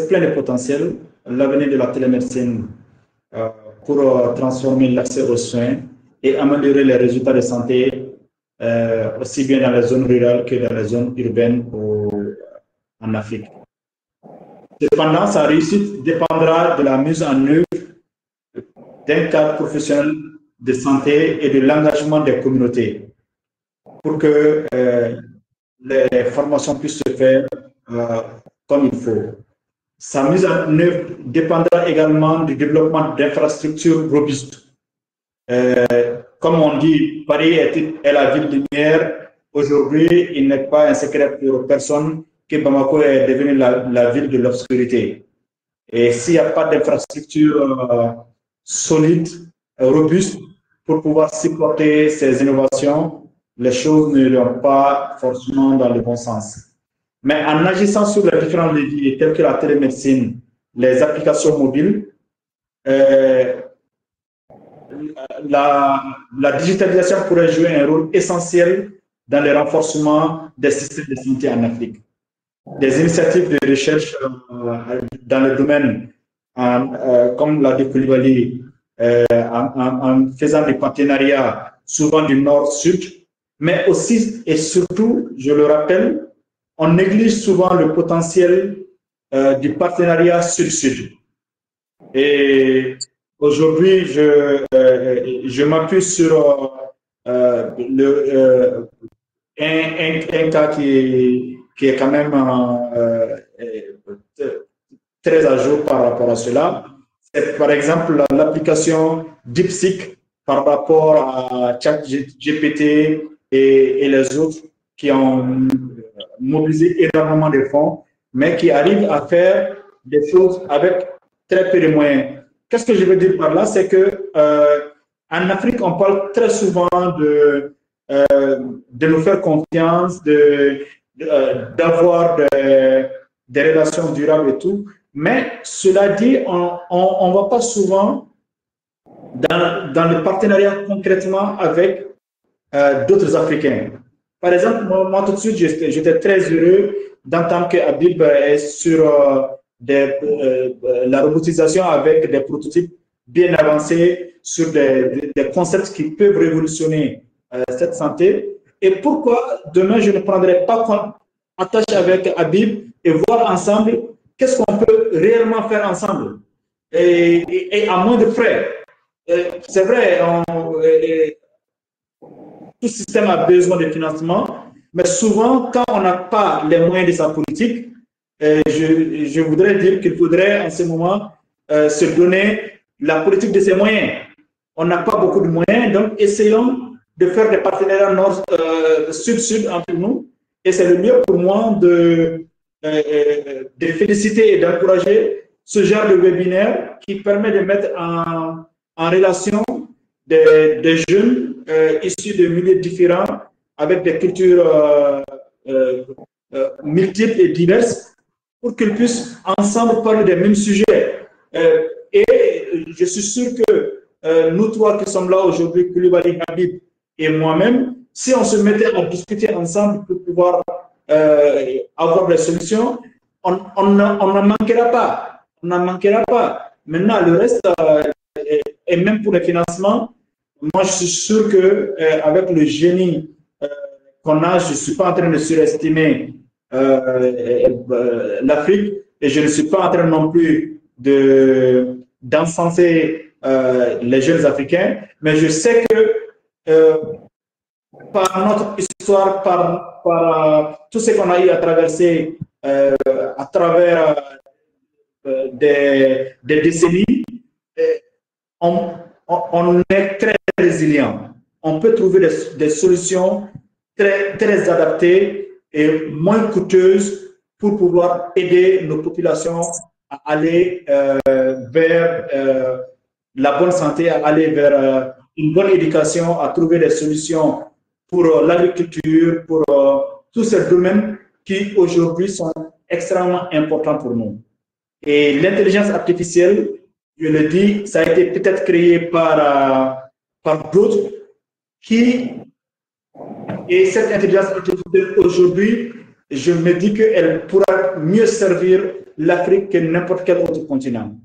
plein de potentiel, l'avenir de la télémédecine pour transformer l'accès aux soins et améliorer les résultats de santé, aussi bien dans les zones rurales que dans les zones urbaines en Afrique. Cependant, sa réussite dépendra de la mise en œuvre d'un cadre professionnel de santé et de l'engagement des communautés pour que les formations puissent se faire comme il faut. Sa mise en œuvre dépendra également du développement d'infrastructures robustes. Comme on dit, Paris est la ville lumière. Aujourd'hui, il n'est pas un secret pour personne que Bamako est devenue la ville de l'obscurité. Et s'il n'y a pas d'infrastructure solide, robuste, pour pouvoir supporter ces innovations, les choses ne vont pas forcément dans le bon sens. Mais en agissant sur les différents leviers tels que la télémédecine, les applications mobiles, la digitalisation pourrait jouer un rôle essentiel dans le renforcement des systèmes de santé en Afrique. Des initiatives de recherche dans le domaine, comme l'a dit Koulibaly, en faisant des partenariats souvent du nord-sud, mais aussi et surtout, je le rappelle, on néglige souvent le potentiel du partenariat sud-sud. Et aujourd'hui, je m'appuie sur un cas qui est quand même très à jour par rapport à cela. C'est par exemple l'application DeepSeek par rapport à ChatGPT et les autres qui ont mobilisé énormément de fonds, mais qui arrivent à faire des choses avec très peu de moyens. Qu'est-ce que je veux dire par là? C'est que en Afrique, on parle très souvent de nous faire confiance, d'avoir des relations durables et tout. Mais cela dit, on ne va pas souvent dans le partenariat concrètement avec d'autres Africains. Par exemple, moi tout de suite, j'étais très heureux d'entendre que Habib est sur la robotisation avec des prototypes bien avancés sur des concepts qui peuvent révolutionner cette santé. Et pourquoi demain je ne prendrai pas attache avec Habib et voir ensemble qu'est-ce qu'on peut réellement faire ensemble et à moins de frais. C'est vrai, tout système a besoin de financement, mais souvent, quand on n'a pas les moyens de sa politique, je voudrais dire qu'il faudrait en ce moment se donner la politique de ses moyens. On n'a pas beaucoup de moyens, donc essayons de faire des partenariats sud-sud entre nous. Et c'est le mieux pour moi de féliciter et d'encourager ce genre de webinaire qui permet de mettre en relation des jeunes issus de milieux différents avec des cultures multiples et diverses pour qu'ils puissent ensemble parler des mêmes sujets. Et je suis sûr que nous trois qui sommes là aujourd'hui, Coulibaly, Habib et moi-même, si on se mettait à discuter ensemble pour pouvoir avoir des solutions, on n'en manquera pas. On n'en manquera pas. Maintenant, le reste, et même pour les financements, moi, je suis sûr qu'avec le génie qu'on a, je ne suis pas en train de surestimer l'Afrique et je ne suis pas en train non plus d'encenser les jeunes Africains, mais je sais que par notre histoire, par tout ce qu'on a eu à traverser à travers des décennies, on est très résilient. On peut trouver des solutions très, très adaptées et moins coûteuses pour pouvoir aider nos populations à aller vers la bonne santé, à aller vers une bonne éducation, à trouver des solutions pour l'agriculture, pour tous ces domaines qui aujourd'hui sont extrêmement importants pour nous. Et l'intelligence artificielle, je le dis, ça a été peut-être créé par d'autres et cette intelligence artificielle aujourd'hui, je me dis qu'elle pourra mieux servir l'Afrique que n'importe quel autre continent.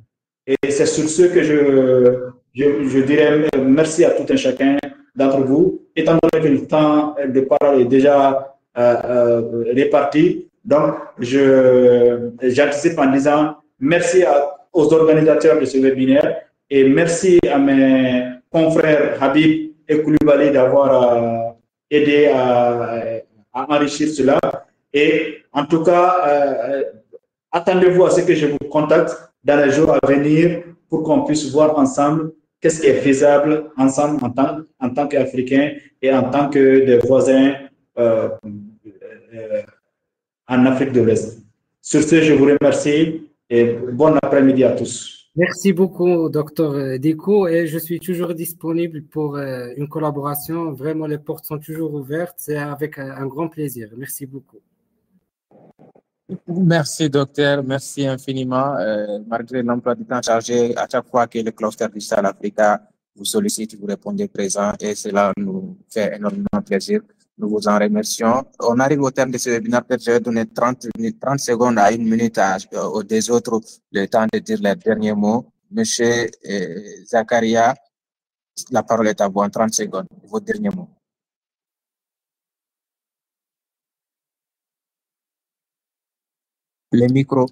Et c'est sur ce que je dirais merci à tout un chacun d'entre vous, étant donné que le temps de parole est déjà réparti. Donc, j'anticipe en disant merci aux organisateurs de ce webinaire et merci à mes confrères Habib et Coulibaly d'avoir aidé à enrichir cela. Et en tout cas, attendez-vous à ce que je vous contacte dans les jours à venir pour qu'on puisse voir ensemble qu'est-ce qui est faisable ensemble en tant qu'Africains et en tant que des voisins en Afrique de l'Ouest. Sur ce, je vous remercie et bon après-midi à tous. Merci beaucoup, Dr Diko, et je suis toujours disponible pour une collaboration. Vraiment, les portes sont toujours ouvertes. C'est avec un grand plaisir. Merci beaucoup. Merci, docteur. Merci infiniment. Malgré l'emploi du temps chargé, à chaque fois que le cluster Digital Africa vous sollicite, vous répondez présent et cela nous fait énormément plaisir. Nous vous en remercions. On arrive au terme de ce webinaire. Peut-être je vais donner 30 secondes à 1 minute aux des autres le temps de dire les derniers mots. Monsieur Zakaria, la parole est à vous en 30 secondes. Vos derniers mots. Les micros.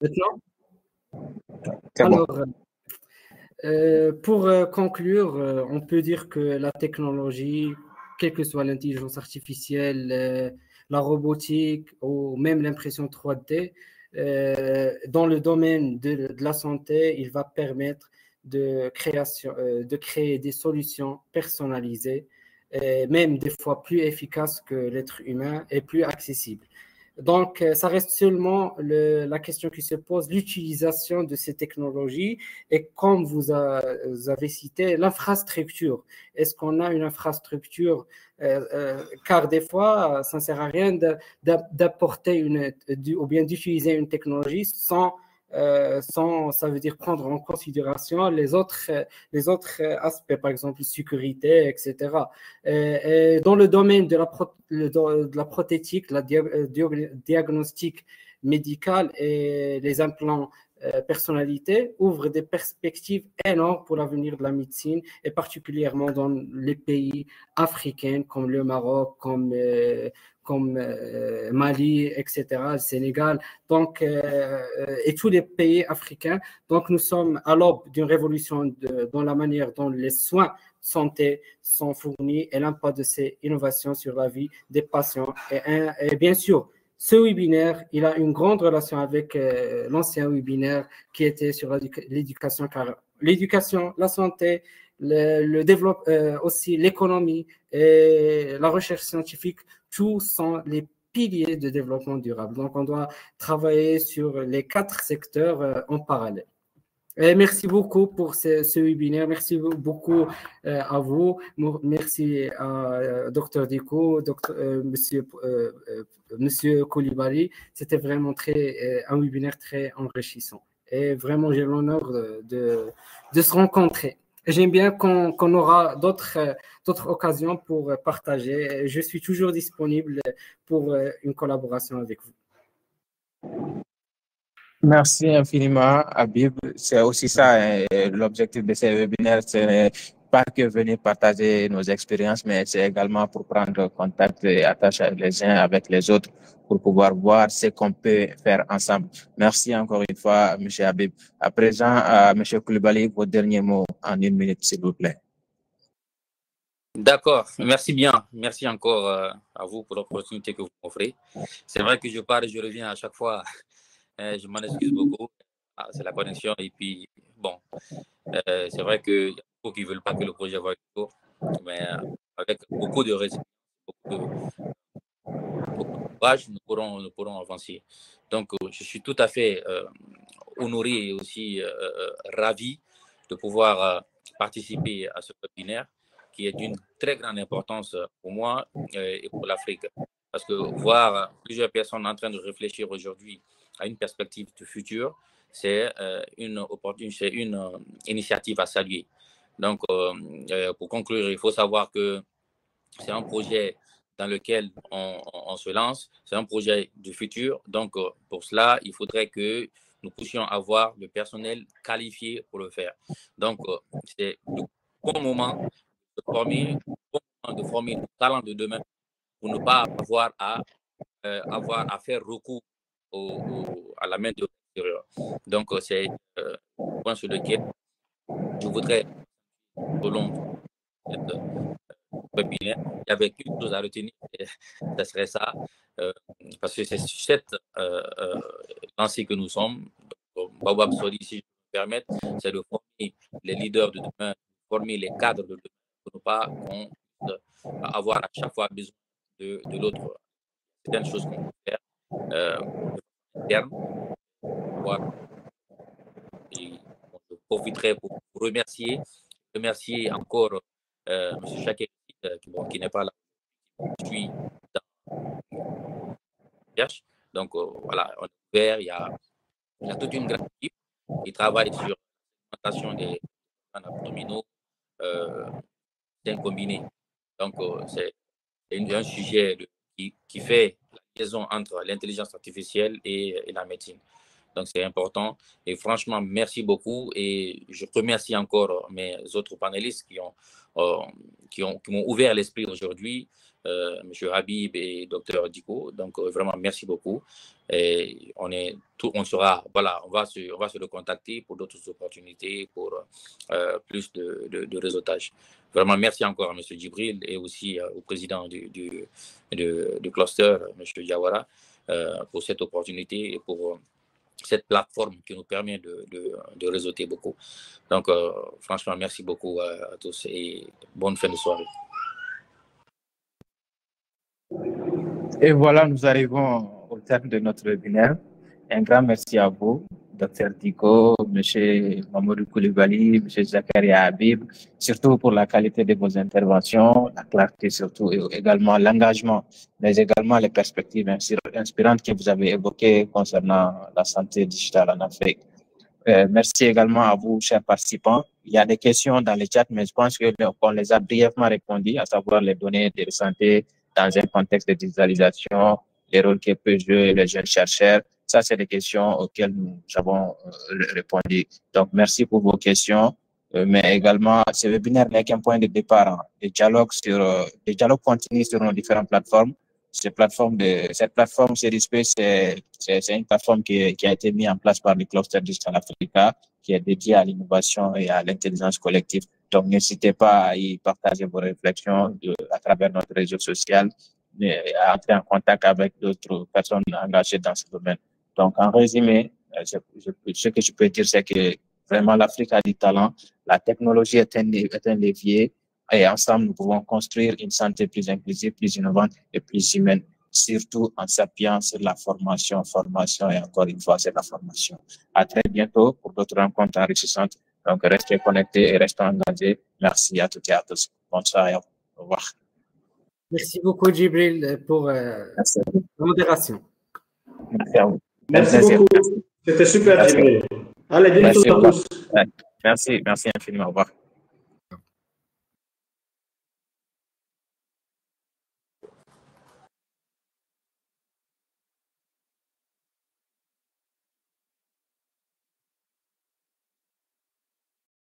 Maintenant? Alors, pour conclure, on peut dire que la technologie, quelle que soit l'intelligence artificielle, la robotique ou même l'impression 3D, dans le domaine de la santé, il va permettre de créer des solutions personnalisées, même des fois plus efficaces que l'être humain et plus accessibles. Donc, ça reste seulement la question qui se pose, l'utilisation de ces technologies et comme vous avez cité, l'infrastructure. Est-ce qu'on a une infrastructure car des fois, ça ne sert à rien d'apporter ou bien d'utiliser une technologie sans sans, ça veut dire prendre en considération les autres aspects, par exemple sécurité, etc. Et dans le domaine de la prothétique, diagnostic médical et les implants personnalité ouvrent des perspectives énormes pour l'avenir de la médecine et particulièrement dans les pays africains comme le Maroc, comme Mali, etc., le Sénégal, donc, et tous les pays africains. Donc, nous sommes à l'aube d'une révolution dans la manière dont les soins de santé sont fournis et l'impact de ces innovations sur la vie des patients. Et bien sûr, ce webinaire, il a une grande relation avec l'ancien webinaire qui était sur l'éducation, car l'éducation, la santé, le développement, aussi l'économie et la recherche scientifique, tous sont les piliers de développement durable. Donc, on doit travailler sur les 4 secteurs en parallèle. Et merci beaucoup pour ce webinaire. Merci beaucoup à vous. Merci à Dr Diko, Monsieur Coulibaly. C'était vraiment un webinaire très enrichissant. Et vraiment, j'ai l'honneur de se rencontrer. J'aime bien qu'on aura d'autres occasions pour partager. Je suis toujours disponible pour une collaboration avec vous. Merci infiniment, Habib. C'est aussi ça, l'objectif de ces webinaires, c'est pas que venir partager nos expériences, mais c'est également pour prendre contact et attacher les uns avec les autres pour pouvoir voir ce qu'on peut faire ensemble. Merci encore une fois, M. Habib. À présent, M. Coulibaly, vos derniers mots en 1 minute, s'il vous plaît. D'accord, merci bien. Merci encore à vous pour l'opportunité que vous m'offrez. C'est vrai que je pars et je reviens à chaque fois. Je m'en excuse beaucoup. C'est la connexion. Et puis, bon, c'est vrai qu'il y a beaucoup qui ne veulent pas que le projet voie le jour. Mais avec beaucoup de résilience, beaucoup de courage, nous pourrons avancer. Donc, je suis tout à fait honoré et aussi ravi de pouvoir participer à ce webinaire qui est d'une très grande importance pour moi et pour l'Afrique. Parce que voir plusieurs personnes en train de réfléchir aujourd'hui à une perspective du futur, c'est une initiative à saluer. Donc, pour conclure, il faut savoir que c'est un projet dans lequel on se lance, c'est un projet du futur. Donc, pour cela, il faudrait que nous puissions avoir le personnel qualifié pour le faire. Donc, c'est le bon moment de former nos talents de demain pour ne pas avoir à faire recours à la main de l'extérieur. Donc, c'est un point sur lequel je voudrais, au long de cette webinaire, il y avait quelque chose à retenir, ce serait ça, parce que c'est sur cette lancée que nous sommes. Bawab Sodi, si je peux me permettre, c'est de former les leaders de demain, former les cadres de demain, pour ne pas avoir à chaque fois besoin de l'autre. C'est une chose qu'on peut faire de terme. Et je profiterai pour vous remercier encore M. Chaké, qui n'est pas là. Je suis dans recherche. Donc voilà, on est ouvert. Il y a toute une grande équipe qui travaille sur l'augmentation des abdominaux combinés. Donc c'est un sujet qui fait la liaison entre l'intelligence artificielle et la médecine. Donc, c'est important. Et franchement, merci beaucoup. Et je remercie encore mes autres panélistes qui m'ont ouvert l'esprit aujourd'hui, M. Habib et Dr Diko. Donc, vraiment, merci beaucoup. Et on va se recontacter pour d'autres opportunités, pour plus de réseautage. Vraiment, merci encore à M. Djibril et aussi au président du cluster, M. Diawara, pour cette opportunité et pour cette plateforme qui nous permet de réseauter beaucoup. Donc, franchement, merci beaucoup à tous et bonne fin de soirée. Et voilà, nous arrivons au terme de notre webinaire. Un grand merci à vous Dr Diko, M. Mamadou Koulibaly, M. Zakaria Habib, surtout pour la qualité de vos interventions, la clarté surtout, et également l'engagement, mais également les perspectives inspirantes que vous avez évoquées concernant la santé digitale en Afrique. Merci également à vous, chers participants. Il y a des questions dans le chat, mais je pense qu'on les a brièvement répondu, à savoir les données de santé dans un contexte de digitalisation, les rôles que peuvent jouer les jeunes chercheurs. Ça, c'est des questions auxquelles nous avons répondu. Donc, merci pour vos questions. Mais également, ce webinaire n'est qu'un point de départ. Hein. Des dialogues continuent sur nos différentes plateformes. Cette plateforme Serispace, c'est une plateforme qui a été mise en place par le Cluster Digital Africa, qui est dédiée à l'innovation et à l'intelligence collective. Donc, n'hésitez pas à y partager vos réflexions à travers notre réseau social, à entrer en contact avec d'autres personnes engagées dans ce domaine. Donc, en résumé, ce que je peux dire, c'est que vraiment l'Afrique a du talent, la technologie est un levier, et ensemble, nous pouvons construire une santé plus inclusive, plus innovante et plus humaine, surtout en s'appuyant sur la formation et encore une fois, c'est la formation. À très bientôt pour d'autres rencontres enrichissantes. Donc, restez connectés et restez engagés. Merci à toutes et à tous. Bonsoir et au revoir. Merci beaucoup, Djibril, pour la modération. Merci à vous. Merci beaucoup. C'était super, Djibril. Allez, bientôt à tous. Merci infiniment. Au revoir.